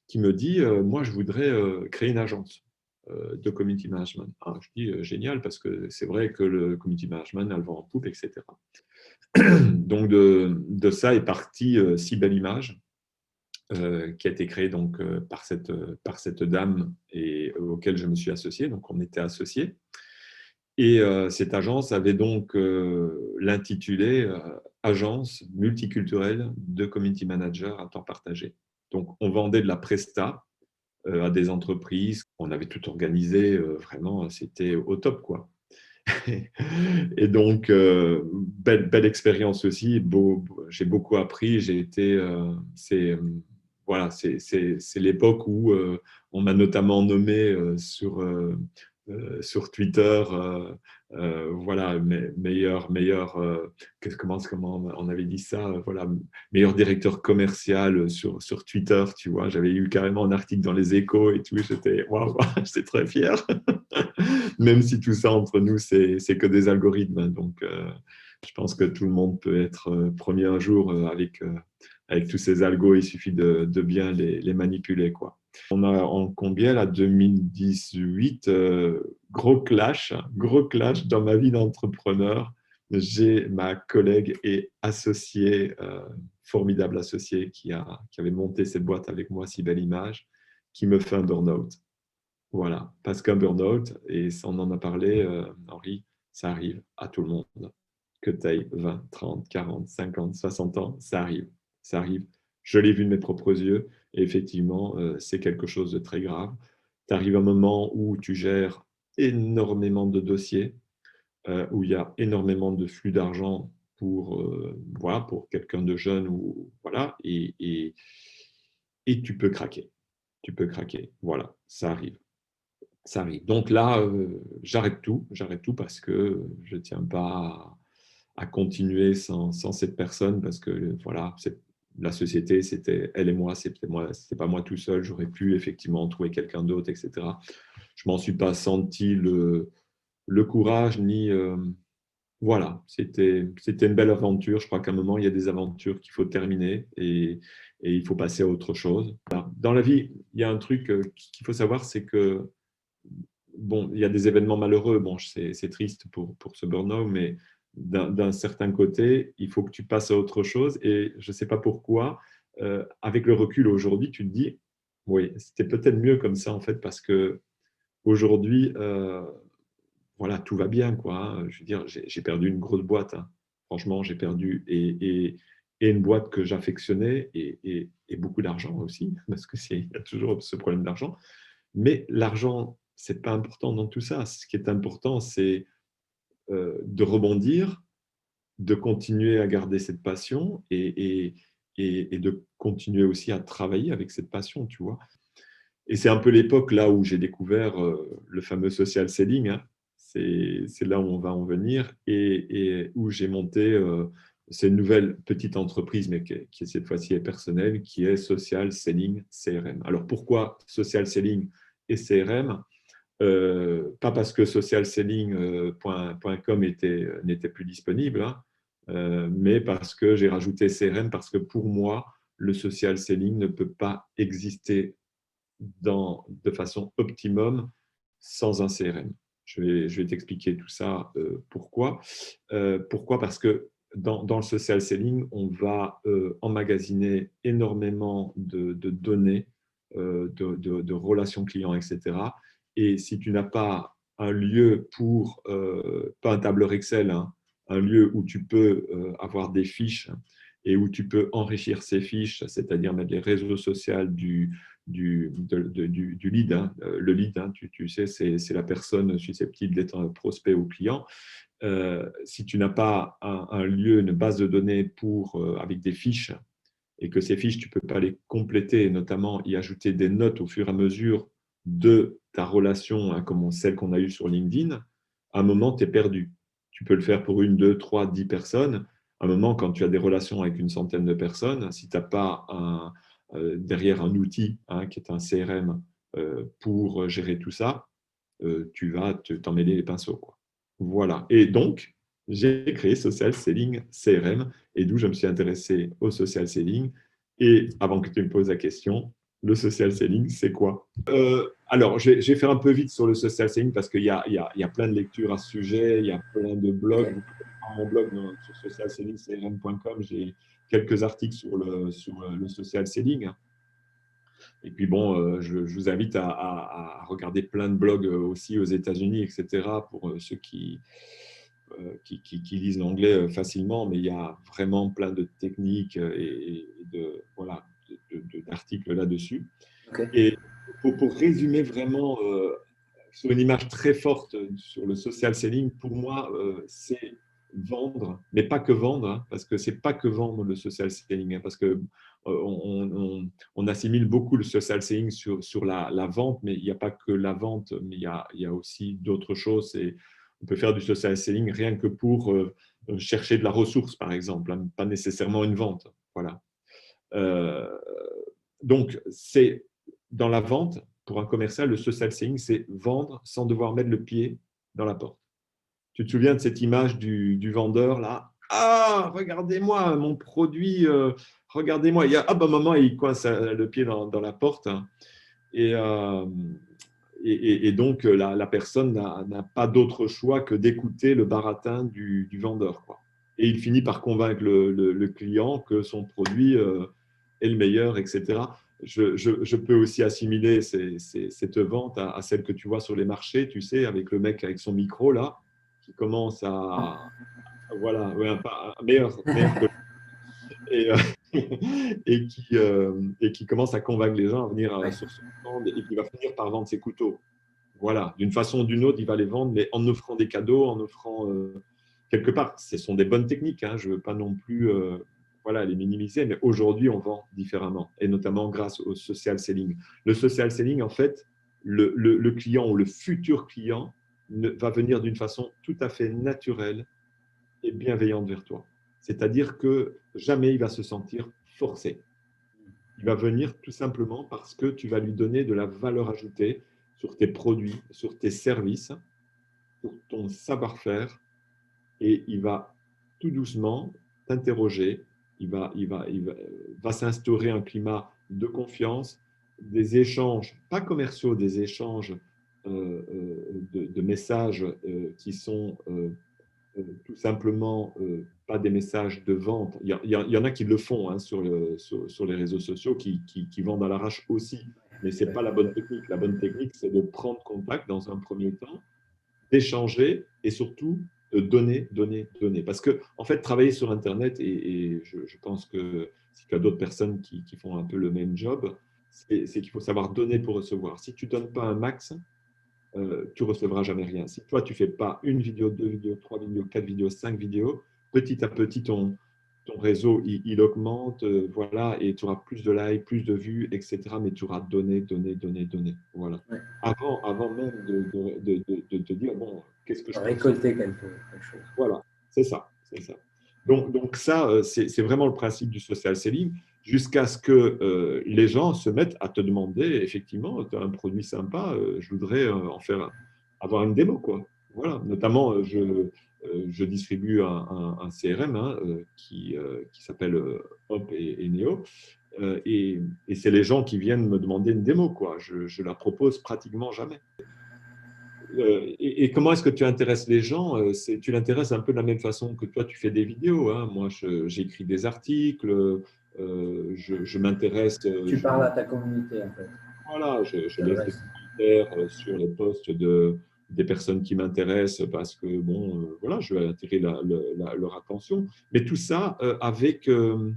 qui me dit moi, je voudrais créer une agence de community management. Ah, je dis génial, parce que c'est vrai que le community management a le vent en poupe, etc. Donc, de ça est partie Si Belle Image, qui a été créé donc, par cette dame et auquel je me suis associé. Donc, on était associés. Et cette agence avait donc l'intitulé Agence multiculturelle de community manager à temps partagé. Donc, on vendait de la presta à des entreprises. On avait tout organisé, vraiment, c'était au top, quoi. Et donc, belle expérience aussi. J'ai beaucoup appris. J'ai été, voilà, c'est l'époque où on m'a notamment nommé sur Twitter, voilà, comment on avait dit ça, voilà, meilleur directeur commercial sur Twitter, tu vois. J'avais eu carrément un article dans les Échos et tout. J'étais, waouh, j'étais très fier. Même si tout ça entre nous, c'est que des algorithmes. Donc, je pense que tout le monde peut être premier un jour avec tous ces algos. Il suffit de bien les manipuler, quoi. On a en combien, là, 2018, gros clash dans ma vie d'entrepreneur. J'ai ma collègue et associée, formidable associée, qui avait monté cette boîte avec moi, Si Belle Image, qui me fait un burn-out. Voilà, parce qu'un burn-out, et ça, on en a parlé, Henri, ça arrive à tout le monde. Que tu aies 20, 30, 40, 50, 60 ans, ça arrive. Ça arrive. Je l'ai vu de mes propres yeux, et effectivement, c'est quelque chose de très grave. Tu arrives à un moment où tu gères énormément de dossiers, où il y a énormément de flux d'argent voilà, pour quelqu'un de jeune, voilà, et tu peux craquer. Tu peux craquer. Voilà, ça arrive. Ça arrive. Donc là, j'arrête tout parce que je ne tiens pas à continuer sans cette personne, parce que voilà, la société, c'était elle et moi, c'était pas moi tout seul. J'aurais pu effectivement trouver quelqu'un d'autre, etc. Je m'en suis pas senti le courage ni voilà, c'était une belle aventure. Je crois qu'à un moment, il y a des aventures qu'il faut terminer et il faut passer à autre chose. Voilà. Dans la vie, il y a un truc qu'il faut savoir, c'est que bon, il y a des événements malheureux. Bon, c'est triste pour ce burn-out, mais d'un certain côté, il faut que tu passes à autre chose. Et je ne sais pas pourquoi, avec le recul aujourd'hui, tu te dis, oui, c'était peut-être mieux comme ça, en fait, parce que aujourd'hui, voilà, tout va bien, quoi, hein. Je veux dire, j'ai perdu une grosse boîte, hein. Franchement, j'ai perdu et une boîte que j'affectionnais et beaucoup d'argent aussi, parce qu'il y a toujours ce problème d'argent. Mais l'argent, c'est pas important dans tout ça. Ce qui est important, c'est de rebondir, de continuer à garder cette passion et de continuer aussi à travailler avec cette passion, tu vois. Et c'est un peu l'époque là où j'ai découvert le fameux social selling, hein. c'est là où on va en venir et où j'ai monté c'est une nouvelle petite entreprise, mais qui cette fois-ci est personnelle, qui est Social Selling CRM. Alors pourquoi Social Selling et CRM? Pas parce que socialselling.com n'était plus disponible, hein, mais parce que j'ai rajouté CRM, parce que pour moi, le social selling ne peut pas exister de façon optimum sans un CRM. Je vais t'expliquer tout ça. Pourquoi? Pourquoi? Parce que dans le social selling, on va emmagasiner énormément de données, de relations clients, etc. Et si tu n'as pas un lieu pas un tableur Excel, hein, un lieu où tu peux avoir des fiches et où tu peux enrichir ces fiches, c'est-à-dire mettre les réseaux sociaux du lead. Hein. Le lead, hein, tu sais, c'est la personne susceptible d'être un prospect ou client. Si tu n'as pas un lieu, une base de données avec des fiches, et que ces fiches, tu ne peux pas les compléter, et notamment y ajouter des notes au fur et à mesure de ta relation, hein, comme celle qu'on a eue sur LinkedIn, à un moment, tu es perdu. Tu peux le faire pour 1, 2, 3, 10 personnes. À un moment, quand tu as des relations avec une centaine de personnes, si tu n'as pas derrière un outil, hein, qui est un CRM, pour gérer tout ça, tu vas t'en mêler les pinceaux, quoi. Voilà. Et donc, j'ai créé Social Selling CRM, et d'où je me suis intéressé au social selling. Et avant que tu me poses la question, le social selling, c'est quoi? Alors, je vais faire un peu vite sur le social selling parce qu'il y a plein de lectures à ce sujet, il y a plein de blogs. Ok. Vous pouvez voir mon blog sur socialsellingcrm.com, j'ai quelques articles sur le social selling. Et puis bon, je vous invite à regarder plein de blogs aussi aux États-Unis, etc., pour ceux qui lisent l'anglais facilement, mais il y a vraiment plein de techniques voilà, d'articles là-dessus. Ok. Et pour résumer vraiment sur une image très forte sur le social selling, pour moi, c'est vendre, mais pas que vendre, hein, parce que c'est pas que vendre le social selling, hein, parce que on assimile beaucoup le social selling sur la vente, mais il n'y a pas que la vente, mais il y a aussi d'autres choses. Et on peut faire du social selling rien que pour chercher de la ressource, par exemple, hein, pas nécessairement une vente. Voilà. Euh, donc, c'est dans la vente, pour un commercial, le social selling, c'est vendre sans devoir mettre le pied dans la porte. Tu te souviens de cette image du vendeur là? Ah, regardez-moi mon produit, regardez-moi. Maman, il coince le pied dans la porte. Hein. Et, euh, et donc, la personne n'a pas d'autre choix que d'écouter le baratin du vendeur, quoi. Et il finit par convaincre le client que son produit est le meilleur, etc. Je peux aussi assimiler cette vente à celle que tu vois sur les marchés, tu sais, avec le mec avec son micro, là, qui commence à… Voilà, ouais, un meilleur que… Et, et qui commence à convaincre les gens à venir Ouais. sur son stand et qui va finir par vendre ses couteaux. Voilà, d'une façon ou d'une autre, il va les vendre, mais en offrant des cadeaux, en offrant quelque part. Ce sont des bonnes techniques, hein, je ne veux pas non plus voilà, les minimiser, mais aujourd'hui, on vend différemment, et notamment grâce au social selling. Le social selling, en fait, le client ou le futur client va venir d'une façon tout à fait naturelle et bienveillante vers toi. C'est-à-dire que jamais il va se sentir forcé. Il va venir tout simplement parce que tu vas lui donner de la valeur ajoutée sur tes produits, sur tes services, sur ton savoir-faire, et il va tout doucement t'interroger. Va s'instaurer un climat de confiance, des échanges, pas commerciaux, des échanges de messages qui sont tout simplement pas des messages de vente. Il y en a qui le font hein, sur les réseaux sociaux, qui vendent à l'arrache aussi, mais ce n'est pas la bonne technique. La bonne technique, c'est de prendre contact dans un premier temps, d'échanger et surtout de donner, donner, donner. Parce que, en fait, travailler sur Internet, et je pense que si tu as d'autres personnes qui font un peu le même job, c'est qu'il faut savoir donner pour recevoir. Si tu ne donnes pas un max, tu ne recevras jamais rien. Si toi, tu ne fais pas une vidéo, deux vidéos, trois vidéos, quatre vidéos, cinq vidéos, petit à petit, ton ton réseau, il augmente, voilà, et tu auras plus de likes, plus de vues, etc. Mais tu auras donné, donné, donné, donné. Voilà. Ouais. Avant même de te dire, bon, qu'est-ce que je peux recevoir? Récolter quelque chose. Voilà, c'est ça, c'est ça. Donc ça, c'est vraiment le principe du social selling, jusqu'à ce que les gens se mettent à te demander, effectivement, tu as un produit sympa, je voudrais en faire, avoir une démo, quoi. Voilà, notamment, je distribue un CRM hein, qui s'appelle Hop et Neo, et c'est les gens qui viennent me demander une démo, quoi. Je la propose pratiquement jamais. Et comment est-ce que tu intéresses les gens? Tu l'intéresses un peu de la même façon que toi, tu fais des vidéos. Hein. Moi, j'écris des articles, je m'intéresse, Tu parles à ta communauté, en fait. voilà, Tu je laisse des t'adresses. commentaires sur les posts des personnes qui m'intéressent parce que, bon, voilà, je veux attirer leur attention. Mais tout ça avec euh,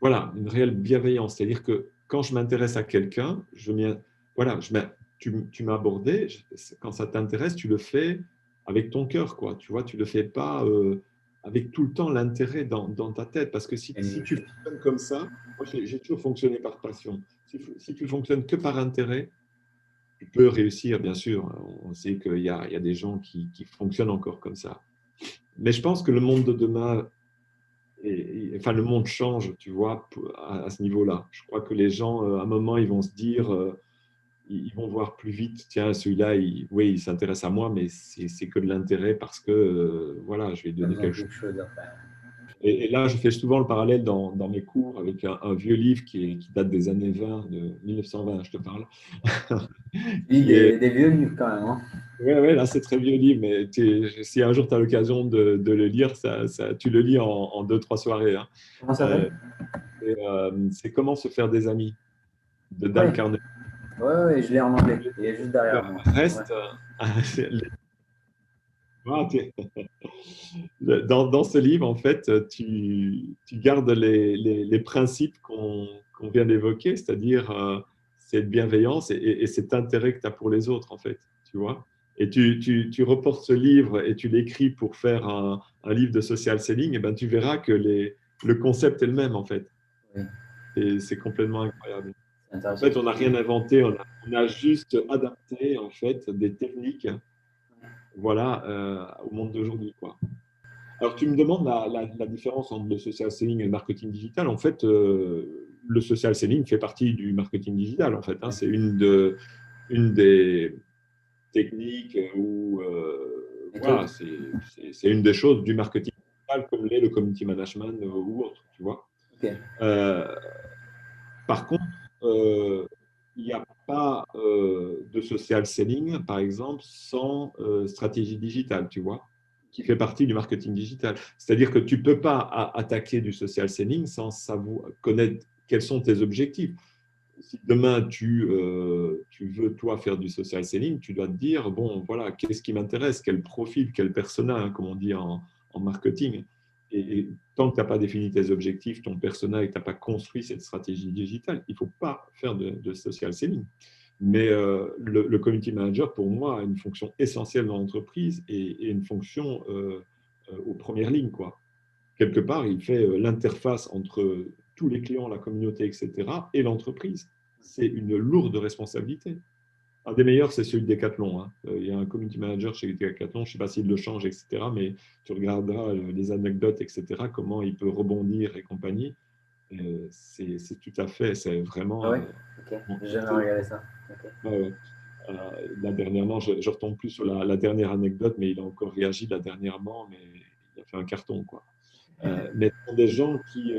voilà, une réelle bienveillance. C'est-à-dire que quand je m'intéresse à quelqu'un, voilà, tu m'as abordé, quand ça t'intéresse, tu le fais avec ton cœur, quoi. Tu vois, tu le fais pas avec tout le temps l'intérêt dans ta tête. Parce que si tu fonctionnes comme ça, moi j'ai toujours fonctionné par passion. Si tu fonctionnes que par intérêt, tu peux réussir, bien sûr. On sait qu'il y a des gens qui fonctionnent encore comme ça. Mais je pense que le monde de demain enfin, le monde change, tu vois, à ce niveau-là. Je crois que les gens, à un moment, ils vont se dire, ils vont voir plus vite, tiens, celui-là, oui, il s'intéresse à moi, mais c'est que de l'intérêt parce que, voilà, je vais Tu as donner besoin de quelque chose. quelque chose à faire. Et là, je fais souvent le parallèle dans mes cours avec un vieux livre qui date des années 20, de 1920, je te parle, Tu lis qui est des vieux livres quand même. Hein. ouais, ouais, là c'est très vieux livre, mais si un jour tu as l'occasion de le lire, tu le lis en 2, 3 soirées. Hein. Comment ça Euh, s'appelle? c'est Comment se faire des amis de Oui, Dale Carnegie. ouais, ouais, je l'ai en anglais. Il est juste derrière moi. Ouais. Reste, ah, dans ce livre, en fait, tu gardes les principes qu'on vient d'évoquer, c'est-à-dire cette bienveillance et cet intérêt que tu as pour les autres, en fait, tu vois. Et tu reportes ce livre et tu l'écris pour faire un livre de social selling, et ben tu verras que le concept est le même, en fait. Oui, Et c'est complètement incroyable. c'est En intéressant. fait, on n'a rien inventé, on a juste adapté, en fait, des techniques, voilà, au monde d'aujourd'hui, quoi. Alors, tu me demandes la différence entre le social selling et le marketing digital. En fait, le social selling fait partie du marketing digital. En fait, hein. C'est une des techniques où, voilà, Méthode. c'est une des choses du marketing digital, comme l'est le community management ou autre, tu vois. Ok. Euh, Par contre, il n'y a pas de social selling, par exemple, sans stratégie digitale, tu vois, qui fait partie du marketing digital. C'est-à-dire que tu ne peux pas attaquer du social selling sans savoir connaître quels sont tes objectifs. Si demain tu veux, toi, faire du social selling, tu dois te dire, bon, voilà, qu'est-ce qui m'intéresse, quel profil, quel persona, hein, comme on dit en marketing. Et tant que tu n'as pas défini tes objectifs, ton persona et que tu n'as pas construit cette stratégie digitale, il ne faut pas faire de social selling. Mais le community manager, pour moi, a une fonction essentielle dans l'entreprise et une fonction aux premières lignes, quoi. Quelque part, il fait l'interface entre tous les clients, la communauté, etc., et l'entreprise. C'est une lourde responsabilité. Un des meilleurs, c'est celui de Decathlon. Hein. Il y a un community manager chez Decathlon, je ne sais pas s'il le change, etc., mais tu regarderas les anecdotes, etc., comment il peut rebondir et compagnie. C'est tout à fait, c'est Ah vraiment ouais? Ok. J'ai jamais très regardé ça. Ok. ouais. Là, dernièrement, je ne retombe plus sur la dernière anecdote, mais il a encore réagi là dernièrement, mais il a fait un carton, quoi. Mais ce sont des gens qui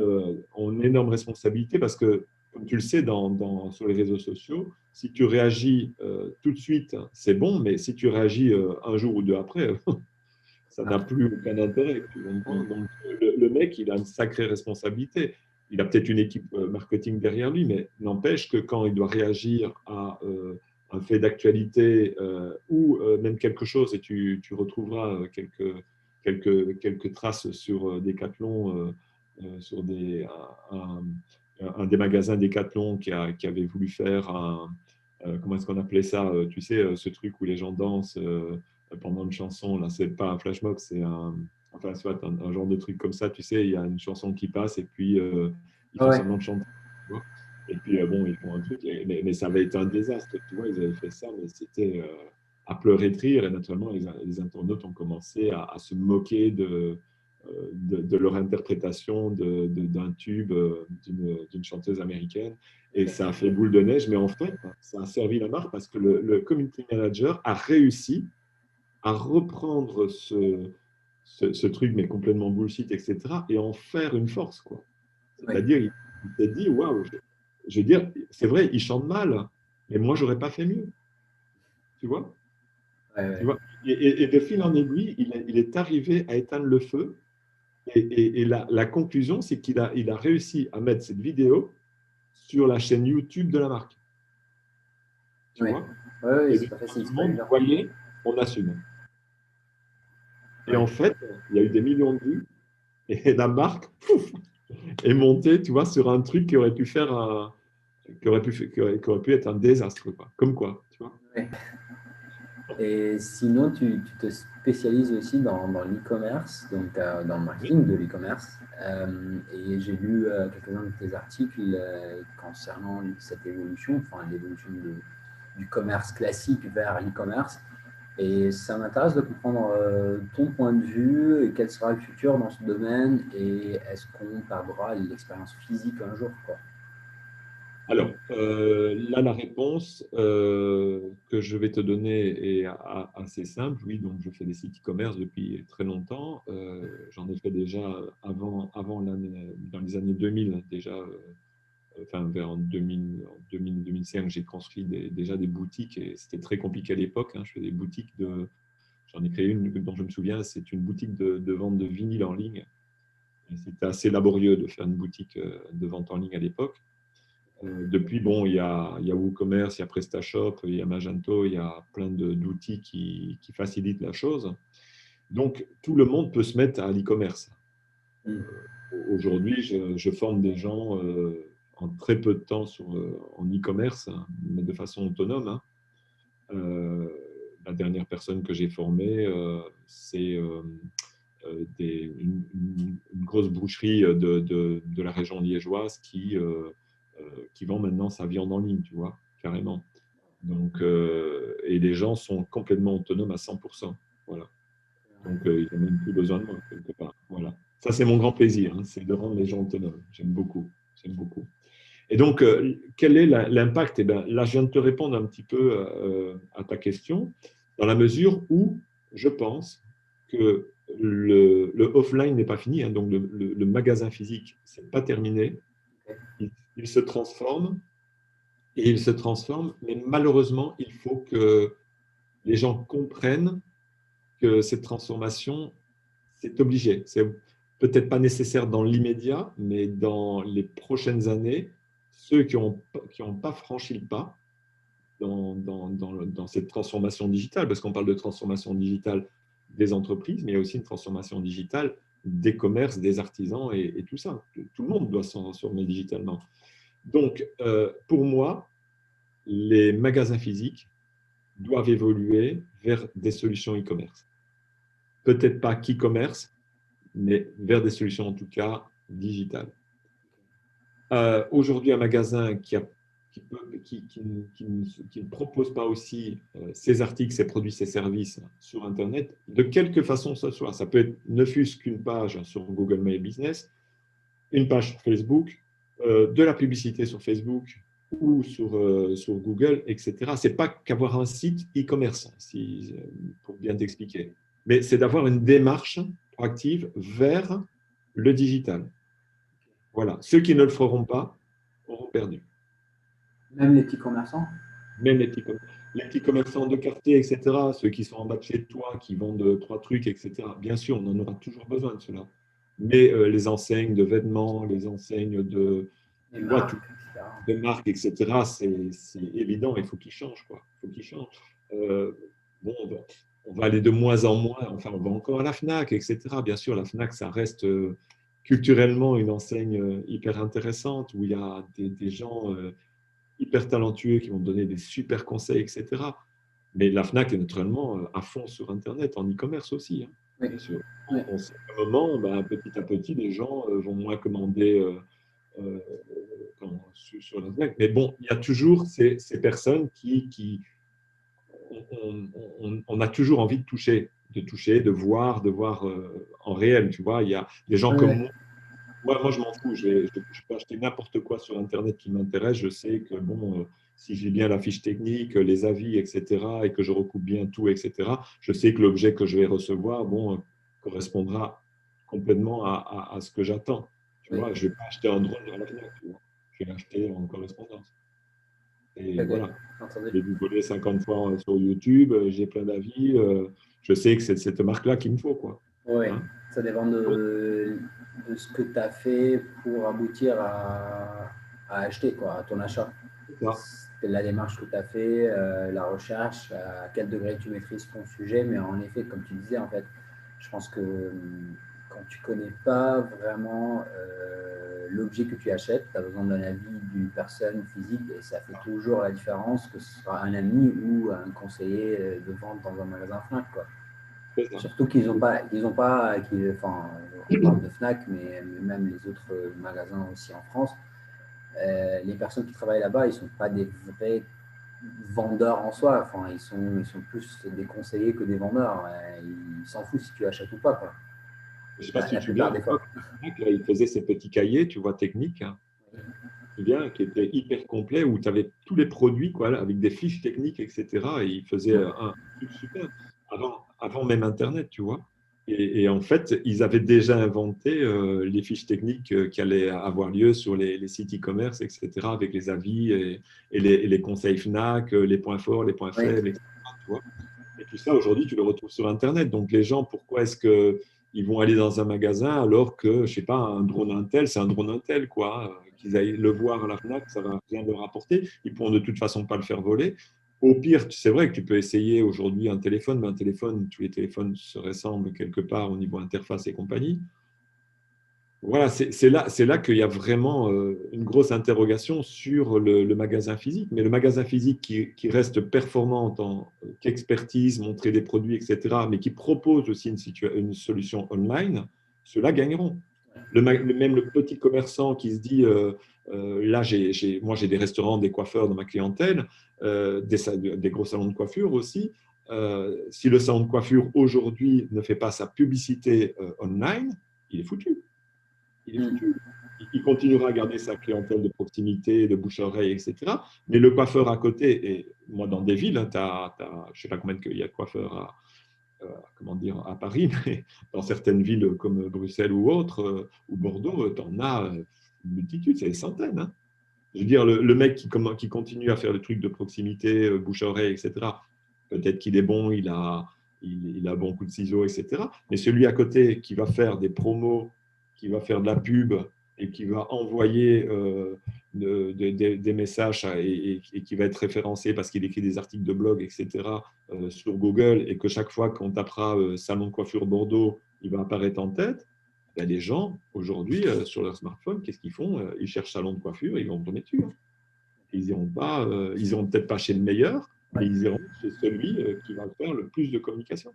ont une énorme responsabilité parce que, comme tu le sais, sur les réseaux sociaux, si tu réagis tout de suite, c'est bon, mais si tu réagis un jour ou deux après, ça n'a Ah. plus aucun intérêt. Tu comprends. Mm. Donc, le mec, il a une sacrée responsabilité. Il a peut-être une équipe marketing derrière lui, mais n'empêche que quand il doit réagir à un fait d'actualité ou même quelque chose, et tu retrouveras quelques traces sur Decathlon, sur un des magasins Decathlon qui avait voulu faire comment est-ce qu'on appelait ça, tu sais, ce truc où les gens dansent pendant une chanson. Là, c'est pas un flash mob, c'est un enfin, soit un genre de truc comme ça, tu sais, il y a une chanson qui passe et puis ils Ah font ouais, semblant de chanter. Tu vois. Et puis, bon, ils font un truc, mais ça avait été un désastre, tu vois, ils avaient fait ça, mais c'était à pleurer de rire, et naturellement, les internautes ont commencé à se moquer de leur interprétation d'un tube d'une chanteuse américaine, et ça a fait boule de neige, mais en fait, ça a servi la marque parce que le community manager a réussi à reprendre ce truc, mais complètement bullshit, etc., et en faire une force, quoi. ouais, C'est-à-dire, il s'est dit, waouh, je veux dire, c'est vrai, il chante mal, mais moi, j'aurais pas fait mieux, tu vois, ouais, tu ouais. vois. Et de fil en aiguille, il est arrivé à éteindre le feu, et la conclusion, c'est il a réussi à mettre cette vidéo sur la chaîne YouTube de la marque, tu Ouais, vois. ouais, ouais, Et c'est de pas dire à facile, tout le c'est pas monde, évident. voyez, on assume. Et Ouais, en fait, il y a eu des millions de vues, et la marque, pouf, est montée, tu vois, sur un truc qui aurait pu faire qui aurait pu être un désastre, quoi. Comme quoi, tu vois. ouais. Et sinon, tu te spécialises aussi dans l'e-commerce, donc dans le Oui. marketing de l'e-commerce. Et j'ai lu quelques-uns de tes articles concernant cette évolution, enfin l'évolution du commerce classique vers l'e-commerce. Et ça m'intéresse de comprendre ton point de vue et quel sera le futur dans ce domaine et est-ce qu'on perdra l'expérience physique un jour, quoi. Alors, là, la réponse que je vais te donner est assez simple. Oui, donc je fais des sites e-commerce depuis très longtemps. J'en ai fait déjà avant l'année, dans les années 2000, déjà, enfin vers 2005, j'ai construit déjà des boutiques et c'était très compliqué à l'époque, hein. Je fais des boutiques j'en ai créé une dont je me souviens, c'est une boutique de vente de vinyle en ligne. Et c'était assez laborieux de faire une boutique de vente en ligne à l'époque. Depuis, bon, il y a WooCommerce, il y a PrestaShop, il y a Magento, il y a plein d'outils qui facilitent la chose. Donc, tout le monde peut se mettre à l'e-commerce. Mm. Aujourd'hui, je forme des gens en très peu de temps en e-commerce, hein, mais de façon autonome, hein. Euh, la dernière personne que j'ai formée, c'est une grosse boucherie de la région liégeoise qui vend maintenant sa viande en ligne, tu vois, carrément. Donc, et les gens sont complètement autonomes à 100%. Voilà. Donc, ils n'ont même plus besoin de moi, quelque part. Voilà. Ça, c'est mon grand plaisir, hein, c'est de rendre les gens autonomes. J'aime beaucoup. J'aime beaucoup. Et donc, quel est l'impact? Eh bien, là, je viens de te répondre un petit peu à ta question, dans la mesure où je pense que le offline n'est pas fini, hein, donc le magasin physique, ce n'est pas terminé. Il se transforme et il se transforme, mais malheureusement, il faut que les gens comprennent que cette transformation, c'est obligé. C'est peut-être pas nécessaire dans l'immédiat, mais dans les prochaines années, ceux qui ont pas franchi le pas dans cette transformation digitale, parce qu'on parle de transformation digitale des entreprises, mais il y a aussi une transformation digitale des commerces, des artisans et tout ça. Tout le monde doit s'en transformer digitalement. Donc, pour moi, les magasins physiques doivent évoluer vers des solutions e-commerce. Peut-être pas qu'e-commerce, mais vers des solutions en tout cas digitales. Aujourd'hui, un magasin qui ne propose pas aussi ses articles, ses produits, ses services sur Internet, de quelque façon que ce soit, ça peut être ne fût-ce qu'une page sur Google My Business, une page sur Facebook, de la publicité sur Facebook ou sur Google, etc. Ce n'est pas qu'avoir un site e-commerce, pour bien t'expliquer, mais c'est d'avoir une démarche proactive vers le digital. Voilà. Ceux qui ne le feront pas auront perdu. Même les petits commerçants? Même les petits commerçants de quartier, etc., ceux qui sont en bas de chez toi, qui vendent trois trucs, etc., bien sûr, on en aura toujours besoin de cela. Mais les enseignes de vêtements, les enseignes Les tu vois, marques, etc. de marques, etc., c'est évident, il faut qu'ils changent, quoi. Il faut qu'ils changent. Bon, on va aller de moins en moins, enfin, on va encore à la FNAC, etc. Bien sûr, la FNAC, ça reste culturellement une enseigne hyper intéressante où il y a des gens hyper talentueux qui vont donner des super conseils, etc. Mais la FNAC est naturellement à fond sur Internet, en e-commerce aussi, hein. bien Oui, sûr. oui, On sait qu'à un moment, ben, petit à petit, les gens vont moins commander euh, sur l'Internet. Mais bon, il y a toujours ces personnes qui on a toujours envie de toucher, de voir en réel. Tu vois, il y a des gens comme oui, moi. Moi, je m'en fous. Je peux acheter n'importe quoi sur Internet qui m'intéresse. Je sais que bon, si j'ai bien la fiche technique, les avis, etc., et que je recoupe bien tout, etc., je sais que l'objet que je vais recevoir, bon, correspondra complètement à ce que j'attends. Tu oui. vois, je ne vais pas acheter un drone à la FNAC, tu vois. Je vais l'acheter en correspondance. Et Ok, voilà. entendu. J'ai googlé 50 fois sur YouTube, j'ai plein d'avis. Je sais que c'est cette marque-là qu'il me faut, quoi. Oui, Hein. ça dépend de ce que tu as fait pour aboutir à acheter, quoi, à ton achat. C'est ça. C'est la démarche que tu as fait, la recherche, à quel degré tu maîtrises ton sujet. Mais en effet, comme tu disais, en fait, je pense que quand tu connais pas vraiment l'objet que tu achètes, tu as besoin d'un avis d'une personne physique et ça fait toujours la différence que ce soit un ami ou un conseiller de vente dans un magasin Fnac, quoi. C'est ça. Surtout enfin, on parle de Fnac, mais même les autres magasins aussi en France, les personnes qui travaillent là-bas, ils ne sont pas des vrais vendeurs en soi. Enfin, ils sont plus des conseillers que des vendeurs. Ils s'en foutent si tu achètes ou pas, quoi. Je ne sais pas si tu La te souviens, plupart à des fois. l'époque, là, il faisait ces petits cahiers, tu vois, techniques, hein, tu te souviens, qui étaient hyper complets, où tu avais tous les produits, quoi, avec des fiches techniques, etc. Et il faisait un truc super, avant même Internet, tu vois. Et en fait, ils avaient déjà inventé les fiches techniques qui allaient avoir lieu sur les sites e-commerce, etc., avec les avis et les conseils FNAC, les points forts, les points Oui, faibles, etc. Tu vois. Et tout ça, aujourd'hui, tu le retrouves sur Internet. Donc, les gens, pourquoi est-ce qu'ils vont aller dans un magasin alors que, je sais pas, un drone Intel, c'est un drone Intel, quoi. Qu'ils aillent le voir à la FNAC, ça va rien leur apporter. Ils pourront de toute façon pas le faire voler. Au pire, c'est vrai que tu peux essayer aujourd'hui un téléphone, mais un téléphone, tous les téléphones se ressemblent quelque part au niveau interface et compagnie. Voilà, c'est là qu'il y a vraiment une grosse interrogation sur le magasin physique. Mais le magasin physique qui reste performant en tant qu'expertise, montrer des produits, etc., mais qui propose aussi une solution online, ceux-là gagneront. Même le petit commerçant qui se dit, là, moi j'ai des restaurants, des coiffeurs dans ma clientèle, des gros salons de coiffure aussi. Si le salon de coiffure aujourd'hui ne fait pas sa publicité online, il est foutu. Il est mm, foutu. Il continuera à garder sa clientèle de proximité, de bouche-oreille, etc. Mais le coiffeur à côté, et moi dans des villes, je ne sais pas combien il y a de coiffeurs comment dire, à Paris, mais dans certaines villes comme Bruxelles ou autres, ou Bordeaux, tu en as une multitude, c'est des centaines. Hein. Je veux dire, le mec qui continue à faire le truc de proximité, bouche-oreille, etc., peut-être qu'il est bon, il a un bon coup de ciseau, etc. Mais celui à côté qui va faire des promos, qui va faire de la pub et qui va envoyer des messages et qui va être référencé parce qu'il écrit des articles de blog, etc., sur Google et que chaque fois qu'on tapera salon de coiffure Bordeaux, il va apparaître en tête, ben, les gens, aujourd'hui, sur leur smartphone, qu'est-ce qu'ils font? Ils cherchent salon de coiffure, ils vont tomber dessus. Hein. Ils iront pas, ils iront peut-être pas chez le meilleur, mais ouais, ils iront chez celui qui va faire le plus de communication,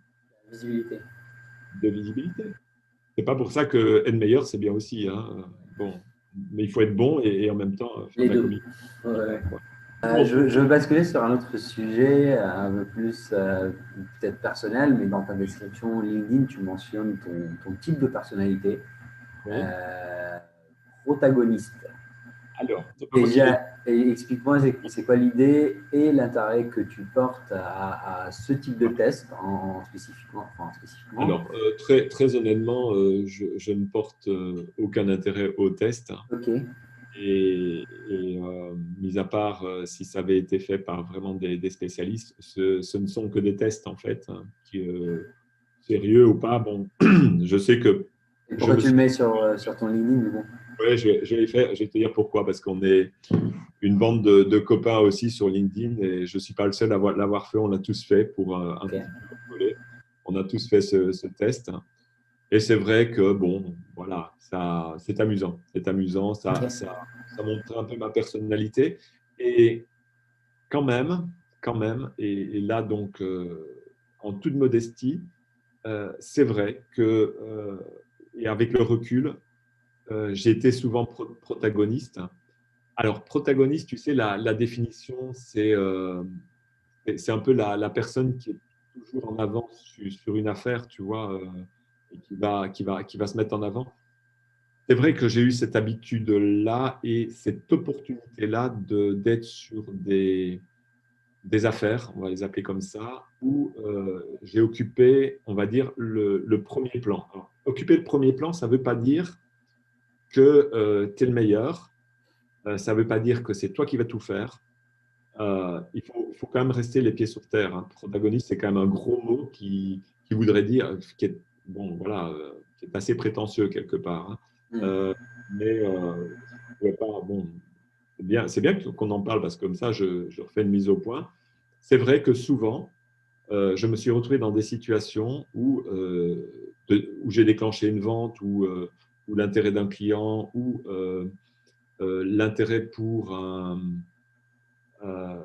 visibilité. de visibilité. C'est pas pour ça que être meilleur, c'est bien aussi. Hein. Bon, mais il faut être bon et en même temps faire Les de la deux. communication. Ouais, ouais. Quoi. Bon, Je veux basculer sur un autre sujet, un peu plus peut-être personnel, mais dans ta description LinkedIn, tu mentionnes ton type de personnalité, oui. euh, protagoniste. Alors, c'est pas moi qui l'ai. Déjà, explique-moi, c'est quoi l'idée et l'intérêt que tu portes à ce type de test spécifiquement, enfin, spécifiquement. Alors, très honnêtement, je ne porte aucun intérêt au test. Ok, Mis à part si ça avait été fait par vraiment des spécialistes, ce ne sont que des tests en fait, hein, sérieux ou pas. Bon, je sais que et je pourquoi me tu le suis. mets sur ton LinkedIn, mais bon. Ouais, je vais te dire pourquoi, parce qu'on est une bande de copains aussi sur LinkedIn et je ne suis pas le seul à l'avoir fait. On l'a tous fait pour un Ok, petit peu rigoler. On a tous fait ce test. Et c'est vrai que, bon, voilà, c'est amusant. C'est amusant, ok, ça montre un peu ma personnalité. Et quand même, et là, donc, en toute modestie, c'est vrai que, et avec le recul, j'ai été souvent protagoniste. Alors, protagoniste, tu sais, la définition, c'est un peu la personne qui est toujours en avance sur une affaire, tu vois, et qui va se mettre en avant. C'est vrai que j'ai eu cette habitude-là et cette opportunité-là d'être sur des affaires, on va les appeler comme ça, où j'ai occupé, on va dire, le premier plan. Alors, occuper le premier plan, ça ne veut pas dire que tu es le meilleur, ça ne veut pas dire que c'est toi qui vas tout faire. Il faut quand même rester les pieds sur terre, hein. Protagoniste, c'est quand même un gros mot qui voudrait dire, qui est, bon, voilà, qui est assez prétentieux quelque part, hein. Euh, mais je ne pas, bon, c'est bien qu'on en parle parce que comme ça, je refais une mise au point. C'est vrai que souvent, je me suis retrouvé dans des situations où j'ai déclenché une vente ou l'intérêt d'un client ou l'intérêt pour euh,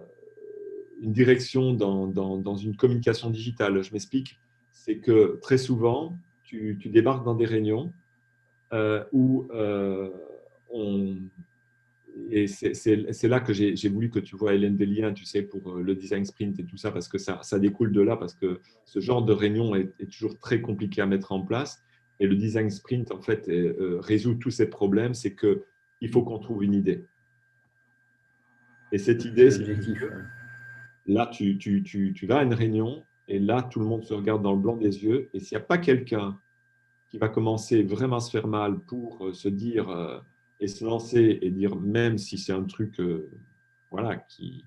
une direction dans une communication digitale. Je m'explique. C'est que très souvent, tu débarques dans des réunions où on, et c'est là que j'ai voulu que tu vois Hélène Deslien, tu sais, pour le design sprint et tout ça, parce que ça découle de là, parce que ce genre de réunion est toujours très compliqué à mettre en place. Et le design sprint, en fait, résout tous ces problèmes. C'est qu'il faut qu'on trouve une idée. Et cette C'est idée, si tu l'objectif. veux, là, tu vas à une réunion et là, tout le monde se regarde dans le blanc des yeux. Et s'il n'y a pas quelqu'un qui va commencer vraiment à se faire mal pour se dire et se lancer et dire, même si c'est un truc voilà, qui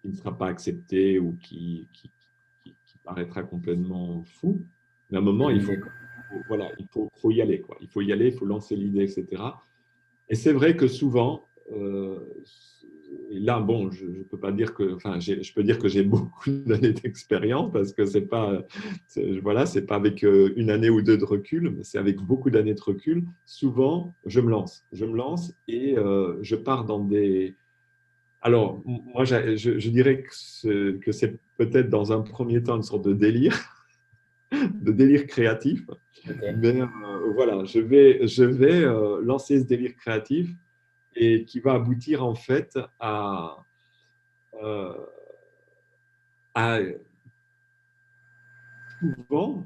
ne sera pas accepté ou qui paraîtra complètement fou, mais à un moment, voilà, il faut y aller, quoi. Il faut y aller, il faut lancer l'idée, etc. Et c'est vrai que souvent, euh, et là, bon, je ne peux pas dire que, enfin, je peux dire que j'ai beaucoup d'années d'expérience parce que voilà, c'est pas avec une année ou deux de recul, mais c'est avec beaucoup d'années de recul. Souvent, je me lance et je pars dans des. Alors, moi, je dirais que c'est peut-être dans un premier temps une sorte de délire, de délire créatif. Ok. Mais voilà, je vais lancer ce délire créatif et qui va aboutir en fait euh, à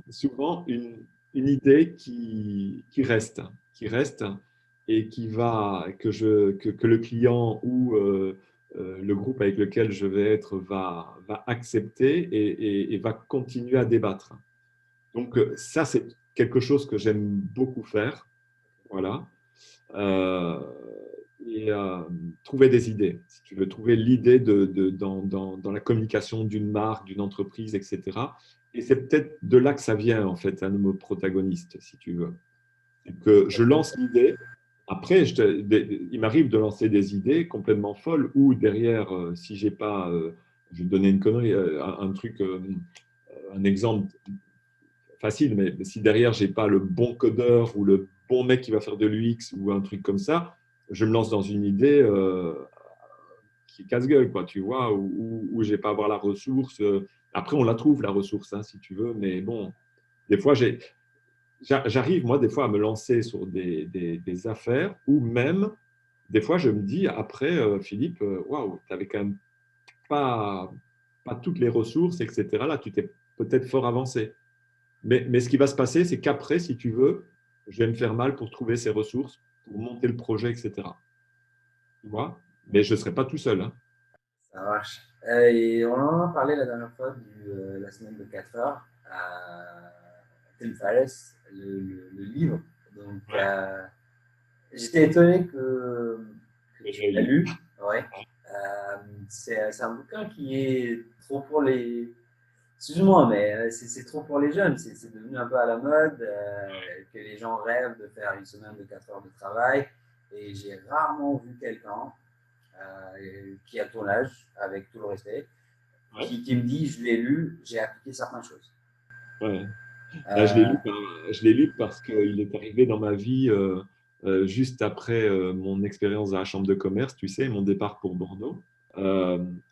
souvent une idée qui reste et que le client ou le groupe avec lequel je vais être va accepter et va continuer à débattre. Donc ça, c'est quelque chose que j'aime beaucoup faire. Voilà. Euh, et trouver des idées, si tu veux, trouver l'idée dans la communication d'une marque, d'une entreprise, etc. Et c'est peut-être de là que ça vient, en fait, un mot protagoniste, si tu veux. C'est que je lance l'idée, après, il m'arrive de lancer des idées complètement folles, ou derrière, si j'ai pas, je vais te donner une connerie, un truc, un exemple facile, mais si derrière, j'ai pas le bon codeur ou le bon mec qui va faire de l'UX ou un truc comme ça, je me lance dans une idée qui est casse-gueule, quoi, tu vois, où je vais pas avoir la ressource. Après, on la trouve, la ressource, hein, si tu veux, mais bon, des fois, j'arrive, moi, des fois, à me lancer sur des affaires où même, des fois, je me dis, après, Philippe, waouh, tu n'avais quand même pas, pas toutes les ressources, etc. Là, tu t'es peut-être fort avancé. Mais ce qui va se passer, c'est qu'après, si tu veux, je vais me faire mal pour trouver ces ressources, pour monter le projet, etc. Tu vois. Mais je ne serai pas tout seul, hein. Ça marche. Et on en a parlé la dernière fois la semaine de 4 heures à Tim Ferriss, le livre. Donc, Ouais, j'étais étonné que je tu l'ai l'as lu. lu. Ouais. C'est un bouquin qui est trop pour les. Excuse-moi, mais c'est trop pour les jeunes. C'est devenu un peu à la mode que les gens rêvent de faire une semaine de 4 heures de travail. Et j'ai rarement vu quelqu'un qui a ton âge, avec tout le respect, Ouais, qui me dit je l'ai lu, j'ai appliqué certaines choses. ouais. Là, Euh, je l'ai lu parce qu'il est arrivé dans ma vie juste après mon expérience à la Chambre de commerce, tu sais, mon départ pour Bordeaux.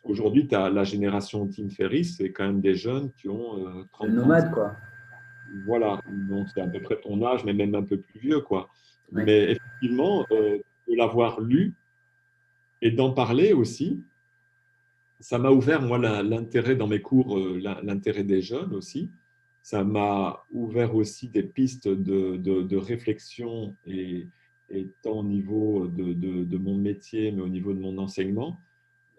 Aujourd'hui, tu as la génération Tim Ferriss, c'est quand même des jeunes qui ont le 30-35. nomade, quoi. voilà, donc c'est à peu près ton âge, mais même un peu plus vieux, quoi. Oui, Mais effectivement, de l'avoir lu et d'en parler aussi, ça m'a ouvert, moi, l'intérêt dans mes cours, l'intérêt des jeunes aussi. Ça m'a ouvert aussi des pistes de réflexion et tant au niveau de mon métier, mais au niveau de mon enseignement.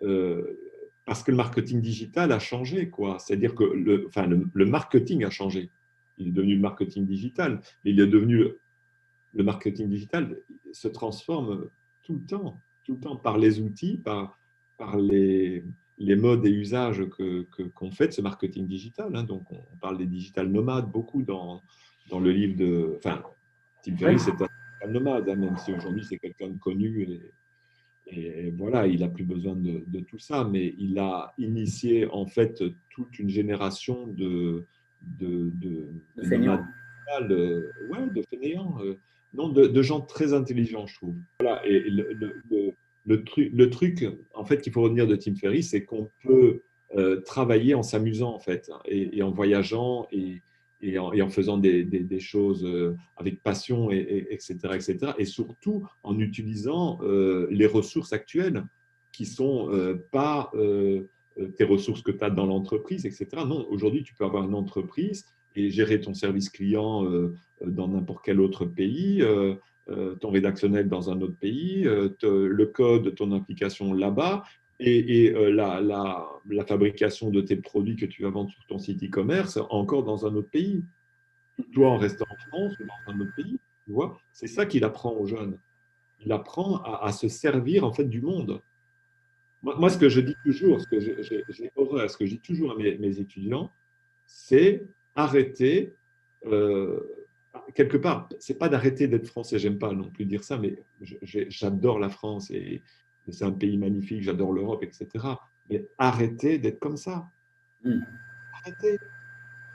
Euh, Parce que le marketing digital a changé, quoi. C'est-à-dire que enfin, le marketing a changé. Il est devenu le marketing digital, mais il est devenu le marketing digital se transforme tout le temps par les outils, par les modes et usages qu'on fait de ce marketing digital. Hein. Donc, on parle des digital nomades beaucoup dans le livre de. Enfin, Tim oui, Ferriss c'est un digital nomade, hein, même si aujourd'hui c'est quelqu'un de connu et voilà, il n'a plus besoin de tout ça, mais il a initié en fait toute une génération de de nomades feignant. digitales, ouais, de fainéants, non, de gens très intelligents, je trouve. Voilà, et le truc, en fait, qu'il faut retenir de Tim Ferriss, c'est qu'on peut travailler en s'amusant, en fait, hein, et en voyageant et en faisant des choses avec passion, etc., etc. Et surtout en utilisant les ressources actuelles qui sont pas tes ressources que tu as dans l'entreprise, etc. Non, aujourd'hui, tu peux avoir une entreprise et gérer ton service client dans n'importe quel autre pays, ton rédactionnel dans un autre pays, le code de ton application là-bas, la fabrication de tes produits que tu vas vendre sur ton site e-commerce encore dans un autre pays. Toi, en restant en France ou dans un autre pays, tu vois, c'est ça qu'il apprend aux jeunes. Il apprend à se servir en fait du monde. Moi, ce que je dis toujours, ce que j'ai horreur, ce que je dis toujours à mes étudiants, c'est arrêter, euh, quelque part, c'est pas d'arrêter d'être français, j'aime pas non plus dire ça, mais j'adore la France et c'est un pays magnifique, j'adore l'Europe, etc. Mais arrêtez d'être comme ça. Mm. Arrêtez.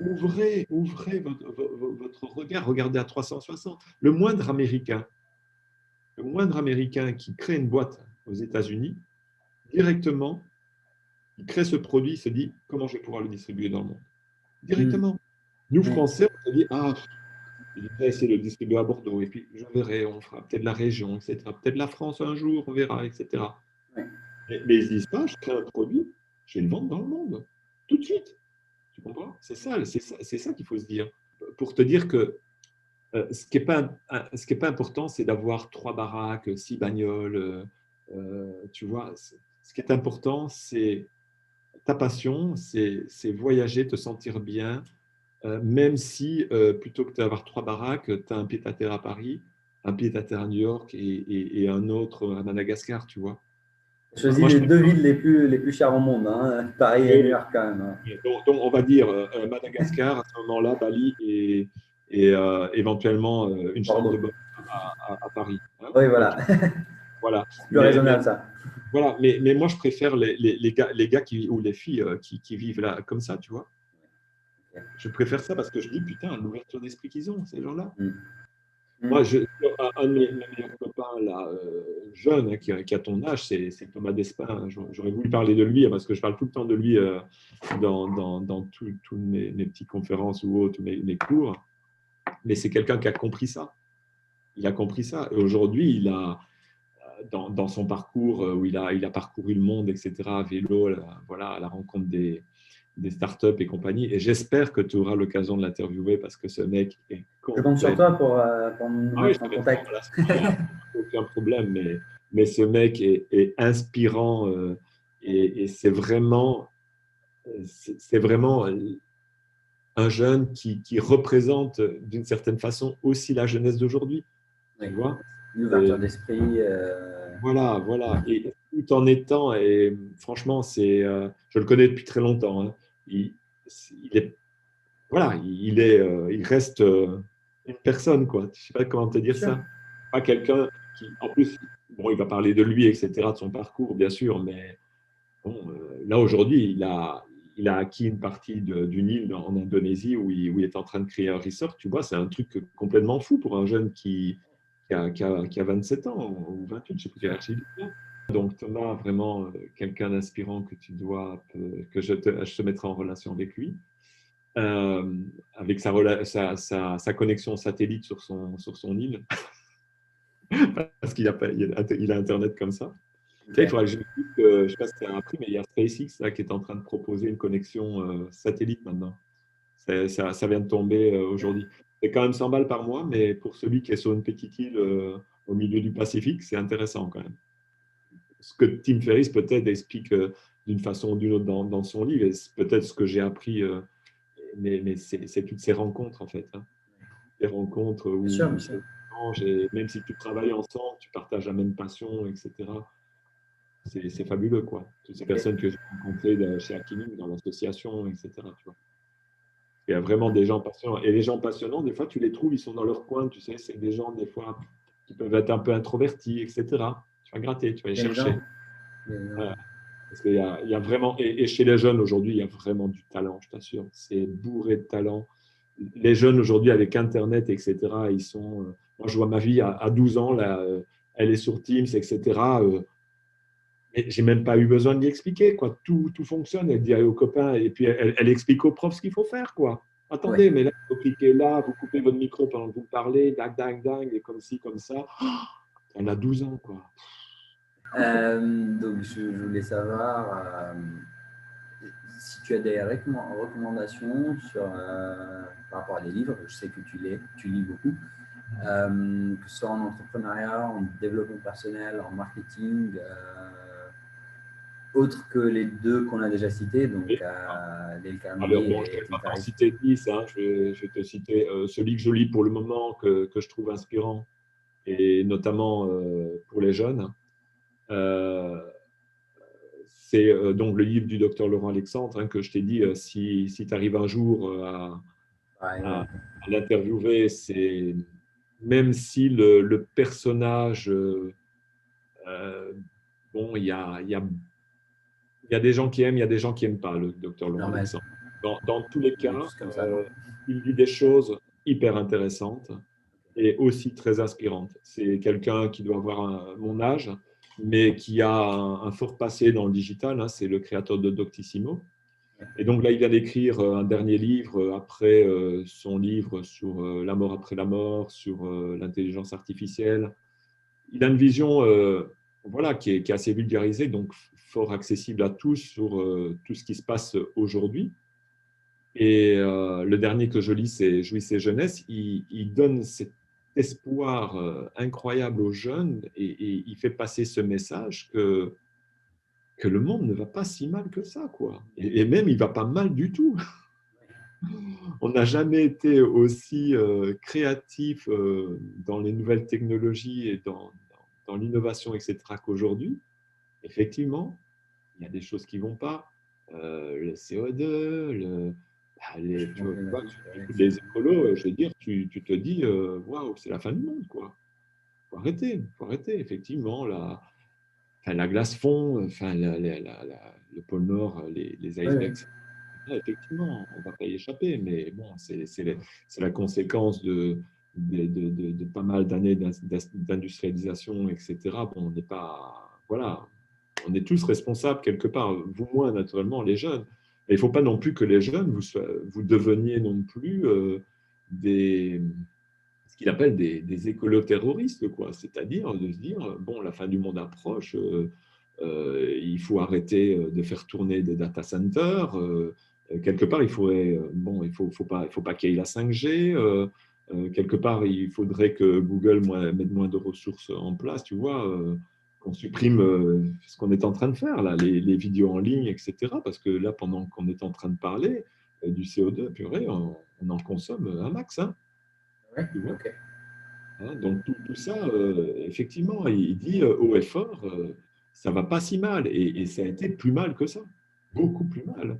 Ouvrez votre regard, regardez à 360. Le moindre Américain qui crée une boîte aux États-Unis, directement, il crée ce produit, il se dit comment je vais pouvoir le distribuer dans le monde. Mm. Directement. Nous, Oui, Français, on se dit ah, je vais essayer de le distribuer à Bordeaux, et puis je verrai, on fera peut-être la région, etc. Peut-être la France un jour, on verra, etc. oui. Mais ils ne se disent pas, je crée un produit, je vais le vendre dans le monde, tout de suite. Tu comprends? C'est ça qu'il faut se dire. Pour te dire que ce qui est pas important, c'est d'avoir 3 baraques, 6 bagnoles. Tu vois, ce qui est important, c'est ta passion, c'est voyager, te sentir bien, même si plutôt que d'avoir 3 baraques, tu as un pied-à-terre à Paris, un pied-à-terre à New York et un autre à Madagascar, tu vois. Moi, Choisis moi, je les deux préfère. villes les plus chères au monde, hein, Paris et New York quand même. Hein. Donc, on va dire Madagascar à ce moment-là, Bali et éventuellement une chambre de Bordeaux. bonne à Paris. Hein. Oui, OK. voilà. Voilà. C'est plus Mais raisonnable ça. voilà. Mais moi, je préfère les gars ou les filles qui vivent là comme ça, tu vois. Je préfère ça parce que je dis, putain, l'ouverture d'esprit qu'ils ont, ces gens-là. Mm. Moi, Mm. un de mes meilleurs copains, là, jeune, hein, qui a ton âge, c'est Thomas Despin. Hein. J'aurais voulu parler de lui, hein, parce que je parle tout le temps de lui dans tous mes petites conférences ou autres, mes cours. Mais c'est quelqu'un qui a compris ça. Il a compris ça. Et aujourd'hui, dans son parcours où il a parcouru le monde, etc., à vélo, voilà, à la rencontre des startups et compagnie. Et j'espère que tu auras l'occasion de l'interviewer parce que ce mec est Je compte sur complètement. toi pour nous Ah oui, je mettre te en mettrai contact. en relation, il n'y a aucun problème, mais ce mec est inspirant et c'est vraiment un jeune qui représente d'une certaine façon aussi la jeunesse d'aujourd'hui, Oui. tu vois. Une ouverture Et d'esprit. voilà, voilà. Et tout en étant, et franchement, je le connais depuis très longtemps, hein. Il est, voilà, il reste une personne, quoi. Je sais pas comment te Bien dire sûr. ça. Pas quelqu'un qui, en plus, bon, il va parler de lui, etc., de son parcours, bien sûr, mais bon, là, aujourd'hui, il a acquis une partie d'une île en Indonésie où il est en train de créer un resort. Tu vois, c'est un truc complètement fou pour un jeune qui a 27 ans ou 28, je ne sais plus quel âge il a. Donc, Thomas, vraiment quelqu'un d'inspirant que tu dois, que je te mettrai en relation avec lui. avec sa connexion satellite sur son île, parce qu'il il a Internet comme ça. Tu sais, il Ok. faudra que j'explique, je ne sais pas si tu as appris, mais il y a SpaceX là, qui est en train de proposer une connexion satellite maintenant. Ça vient de tomber aujourd'hui. C'est quand même 100 balles par mois, mais pour celui qui est sur une petite île au milieu du Pacifique, c'est intéressant quand même. Ce que Tim Ferriss peut-être explique d'une façon ou d'une autre dans son livre, et c'est peut-être ce que j'ai appris, mais c'est toutes ces rencontres en fait. Hein. Des rencontres Bien sûr, où bien ça sûr. change, et même si tu travailles ensemble, tu partages la même passion, etc. C'est fabuleux, quoi. Toutes ces Ok. personnes que j'ai rencontrées chez Akinim, dans l'association, etc. Tu vois. Il y a vraiment des gens passionnants. Et les gens passionnants, des fois, tu les trouves, ils sont dans leur coin, tu sais, c'est des gens, des fois, qui peuvent être un peu introvertis, etc. Tu vas gratter, tu vas les Bien chercher. évidemment. Bien évidemment. Voilà. Parce qu'il y a vraiment, et chez les jeunes aujourd'hui, il y a vraiment du talent, je t'assure. C'est bourré de talent. Les jeunes aujourd'hui, avec Internet, etc., ils sont. Moi, je vois ma fille à 12 ans, là, elle est sur Teams, etc. Et j'ai même pas eu besoin de lui expliquer, quoi. Tout fonctionne. Elle dit aux copains, et puis elle explique aux profs ce qu'il faut faire, quoi. Ouais. Attendez, mais là, il faut cliquer là, vous coupez votre micro pendant que vous parlez, dang, dang, dang, et comme ci, comme ça. Elle a 12 ans, quoi. Donc, je voulais savoir si tu as des recommandations par rapport à des livres. Je sais que tu lis beaucoup, que ce soit en entrepreneuriat, en développement personnel, en marketing, autres que les deux qu'on a déjà cités, donc Et, Dale alors, Carnegie bon, je ne et vais Tim pas t'en Ferriss. citer 10, hein. Je vais te citer celui que je lis pour le moment, que je trouve inspirant, et notamment pour les jeunes. Euh, c'est donc le livre du docteur Laurent Alexandre, hein, que je t'ai dit, si tu arrives un jour Ouais, à, ouais. à l'interviewer, c'est même si le personnage, euh, bon, il y a des gens qui aiment, il y a des gens qui n'aiment pas le docteur Laurent Normal. Alexandre. Dans tous les On est cas, tous comme ça, non? il dit des choses hyper intéressantes et aussi très inspirantes. C'est quelqu'un qui doit avoir mon âge, mais qui a un fort passé dans le digital. Hein. C'est le créateur de Doctissimo. Et donc là, il vient d'écrire un dernier livre après son livre sur la mort après la mort, sur l'intelligence artificielle. Il a une vision voilà, qui est assez vulgarisée, donc fort accessible à tous sur tout ce qui se passe aujourd'hui. Et le dernier que je lis, c'est Jouissez et jeunesse. Il donne cet espoir incroyable aux jeunes, et il fait passer ce message que le monde ne va pas si mal que ça, quoi. Et même, il va pas mal du tout. On n'a jamais été aussi créatif dans les nouvelles technologies et dans l'innovation, etc., qu'aujourd'hui. Effectivement, il y a des choses qui ne vont pas. Le CO2, tu Réchauffement vois, climatique, tu ouais, écoutes c'est les écolos, je veux dire, tu te dis, waouh, c'est la fin du monde, quoi. Faut arrêter, effectivement. Enfin, la glace fond, enfin, le pôle Nord, les ouais, ouais. icebergs, effectivement, on ne va pas y échapper, mais bon, c'est la conséquence de pas mal d'années d'industrialisation, etc. Bon, on n'est pas. Voilà, on est tous responsables quelque part, vous moins naturellement, les jeunes. Et il ne faut pas non plus que les jeunes, vous deveniez non plus ce qu'il appelle des écolo-terroristes, quoi. C'est-à-dire de se dire, bon, la fin du monde approche, il faut arrêter de faire tourner des data centers. Quelque part, il faudrait, bon, il faut pas qu'il y ait la 5G. Quelque part, il faudrait que Google mette moins de ressources en place, tu vois, qu'on supprime ce qu'on est en train de faire, là, les vidéos en ligne, etc. Parce que là, pendant qu'on est en train de parler du CO2, purée, on en consomme un max, hein, Ouais, tu vois. ok. Hein, donc tout ça, effectivement, il dit haut et fort, ça va pas si mal. Et ça a été plus mal que ça, beaucoup plus mal.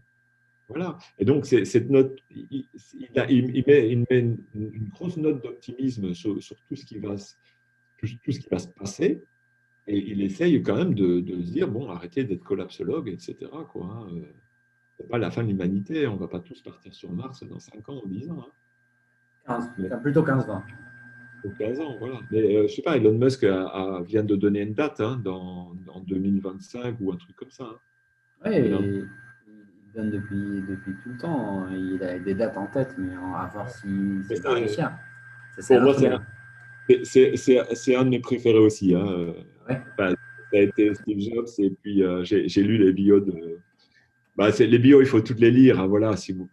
Voilà. Et donc, cette note, il met une grosse note d'optimisme sur tout ce qui va, tout ce qui va se passer. Et il essaye quand même de se dire, bon, arrêtez d'être collapsologue, etc., quoi, hein. C'est pas la fin de l'humanité. On va pas tous partir sur Mars dans 5 ans ou 10 ans. Hein. 15, Mais plutôt 15-20. Ou 15 ans, voilà. Mais je sais pas, Elon Musk vient de donner une date, hein, en 2025 ou un truc comme ça. Hein. Ouais, Il a- il donne depuis tout le temps. Il a des dates en tête, mais à voir Mais s'il ça, va réussir. Ça, c'est pour un moi, autre game. c'est un de mes préférés aussi, hein. Ouais, Enfin, ça a été Steve Jobs et puis j'ai lu les bios de. Bah, les bios, il faut toutes les lire, hein, voilà. Si vous...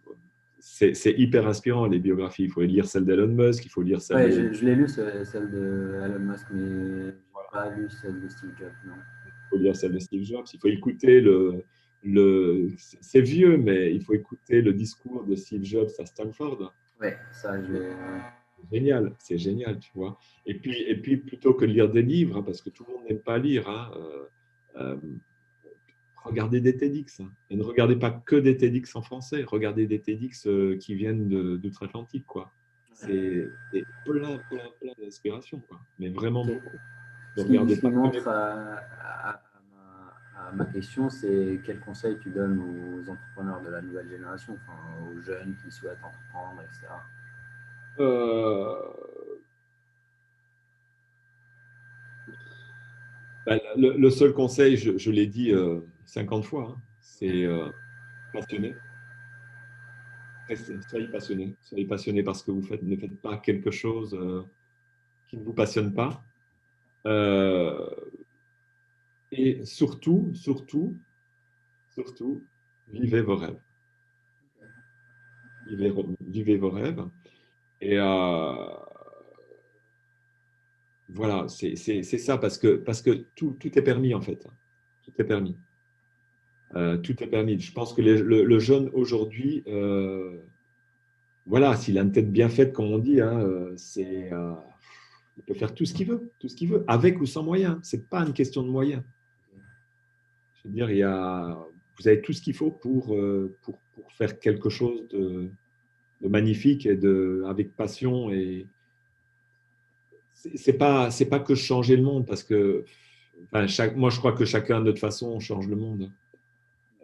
C'est hyper inspirant, les biographies. Il faut lire celle d'Elon Musk, il faut lire celle ouais, de. je l'ai lu, celle de Elon Musk, mais je n'ai pas lu celle de Steve Jobs, non. Il faut lire celle de Steve Jobs. Il faut écouter c'est vieux, mais il faut écouter le discours de Steve Jobs à Stanford. Ouais, ça, je l'ai. Ouais. C'est génial, tu vois. Et puis, plutôt que de lire des livres, hein, parce que tout le monde n'aime pas lire, hein, euh, regardez des TEDx, hein. Et ne regardez pas que des TEDx en français, regardez des TEDx qui viennent d'outre-Atlantique, quoi. C'est plein d'inspiration, quoi. Mais vraiment Ok. beaucoup. Ne Ce regardez qui pas que les. montre à ma question, c'est quel conseil tu donnes aux entrepreneurs de la nouvelle génération, enfin, aux jeunes qui souhaitent entreprendre, etc. Euh, Ben, le seul conseil, je l'ai dit 50 fois, hein, c'est passionné. Soyez passionné. Soyez passionné parce que vous faites, ne faites pas quelque chose qui ne vous passionne pas. Euh, et surtout, vivez vos rêves. Vivez vos rêves. Et voilà, c'est ça parce que tout est permis en fait. Tout est permis. Tout est permis. Je pense que le jeune aujourd'hui, voilà, s'il a une tête bien faite, comme on dit, hein, il peut faire tout ce qu'il veut, tout ce qu'il veut, avec ou sans moyens. C'est pas une question de moyens. Je veux dire, vous avez tout ce qu'il faut pour faire quelque chose de magnifique et avec passion. Et c'est pas que changer le monde, parce que enfin, moi, je crois que chacun, de notre façon, on change le monde.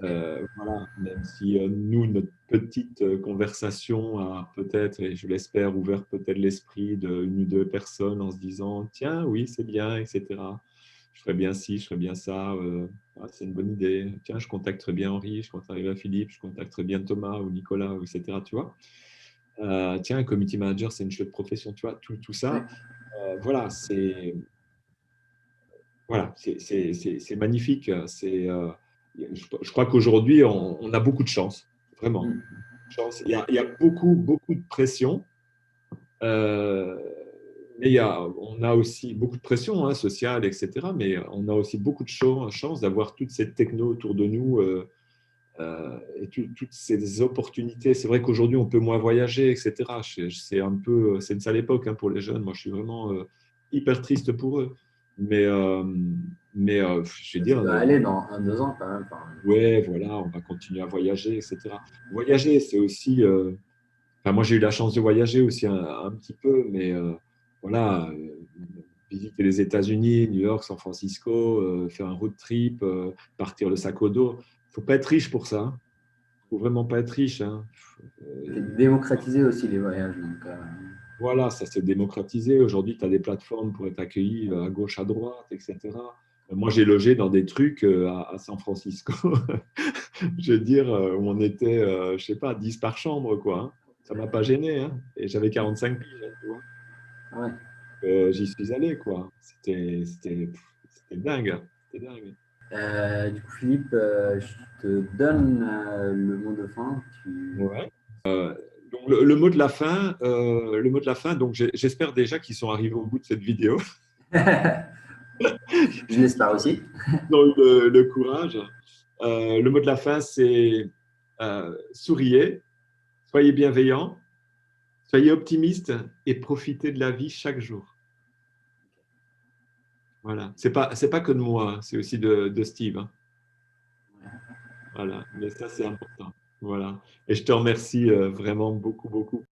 Voilà, même si nous, notre petite conversation a peut-être, et je l'espère, ouvert peut-être l'esprit d'une ou deux personnes en se disant, tiens, oui, c'est bien, etc. Je ferais bien ci, je ferais bien ça, ah, c'est une bonne idée. Tiens, je contacterais bien Henri, je contacterais bien Philippe, je contacterais bien Thomas ou Nicolas, etc. Tu vois. Tiens, un community manager, c'est une chouette profession, tu vois. Tout Ouais. ça, voilà, c'est magnifique. Je crois qu'aujourd'hui, on a beaucoup de chance, vraiment. Mm. Chance. Il y a beaucoup de pression, euh, mais on a aussi beaucoup de pression hein, sociale, etc. Mais on a aussi beaucoup de chance d'avoir toute cette techno autour de nous et toutes ces opportunités. C'est vrai qu'aujourd'hui, on peut moins voyager, etc. C'est une sale époque hein, pour les jeunes. Moi, je suis vraiment hyper triste pour eux. Mais, euh, je veux Ça dire, doit aller dans 2 ans quand même. Enfin, ouais, voilà, on va continuer à voyager, etc. Voyager, c'est aussi. Enfin, moi, j'ai eu la chance de voyager aussi un petit peu, mais voilà, visiter les États-Unis, New York, San Francisco, faire un road trip, partir le sac au dos. Il faut pas être riche pour ça. Faut vraiment pas être riche, hein. c'est Euh, démocratiser aussi les voyages. Donc, voilà, ça s'est démocratisé. Aujourd'hui, tu as des plateformes pour être accueilli à gauche, à droite, etc. Moi, j'ai logé dans des trucs à San Francisco, je veux dire, où on était, je sais pas, 10 par chambre, quoi, hein. Ça m'a pas gêné, hein. Et j'avais 45 piges, hein, tu vois. ouais. J'y suis allé, quoi. C'était dingue. C'était dingue. Du coup, Philippe, je te donne le mot de fin. Ouais. Donc, le mot de la fin, donc j'espère déjà qu'ils sont arrivés au bout de cette vidéo. Je l'espère aussi. Ils ont eu le courage. Le mot de la fin, c'est souriez, soyez bienveillants, soyez optimistes et profitez de la vie chaque jour. Voilà. C'est pas que de moi, hein, c'est aussi de Steve, hein. Voilà. Mais ça, c'est important. Voilà. Et je te remercie vraiment beaucoup.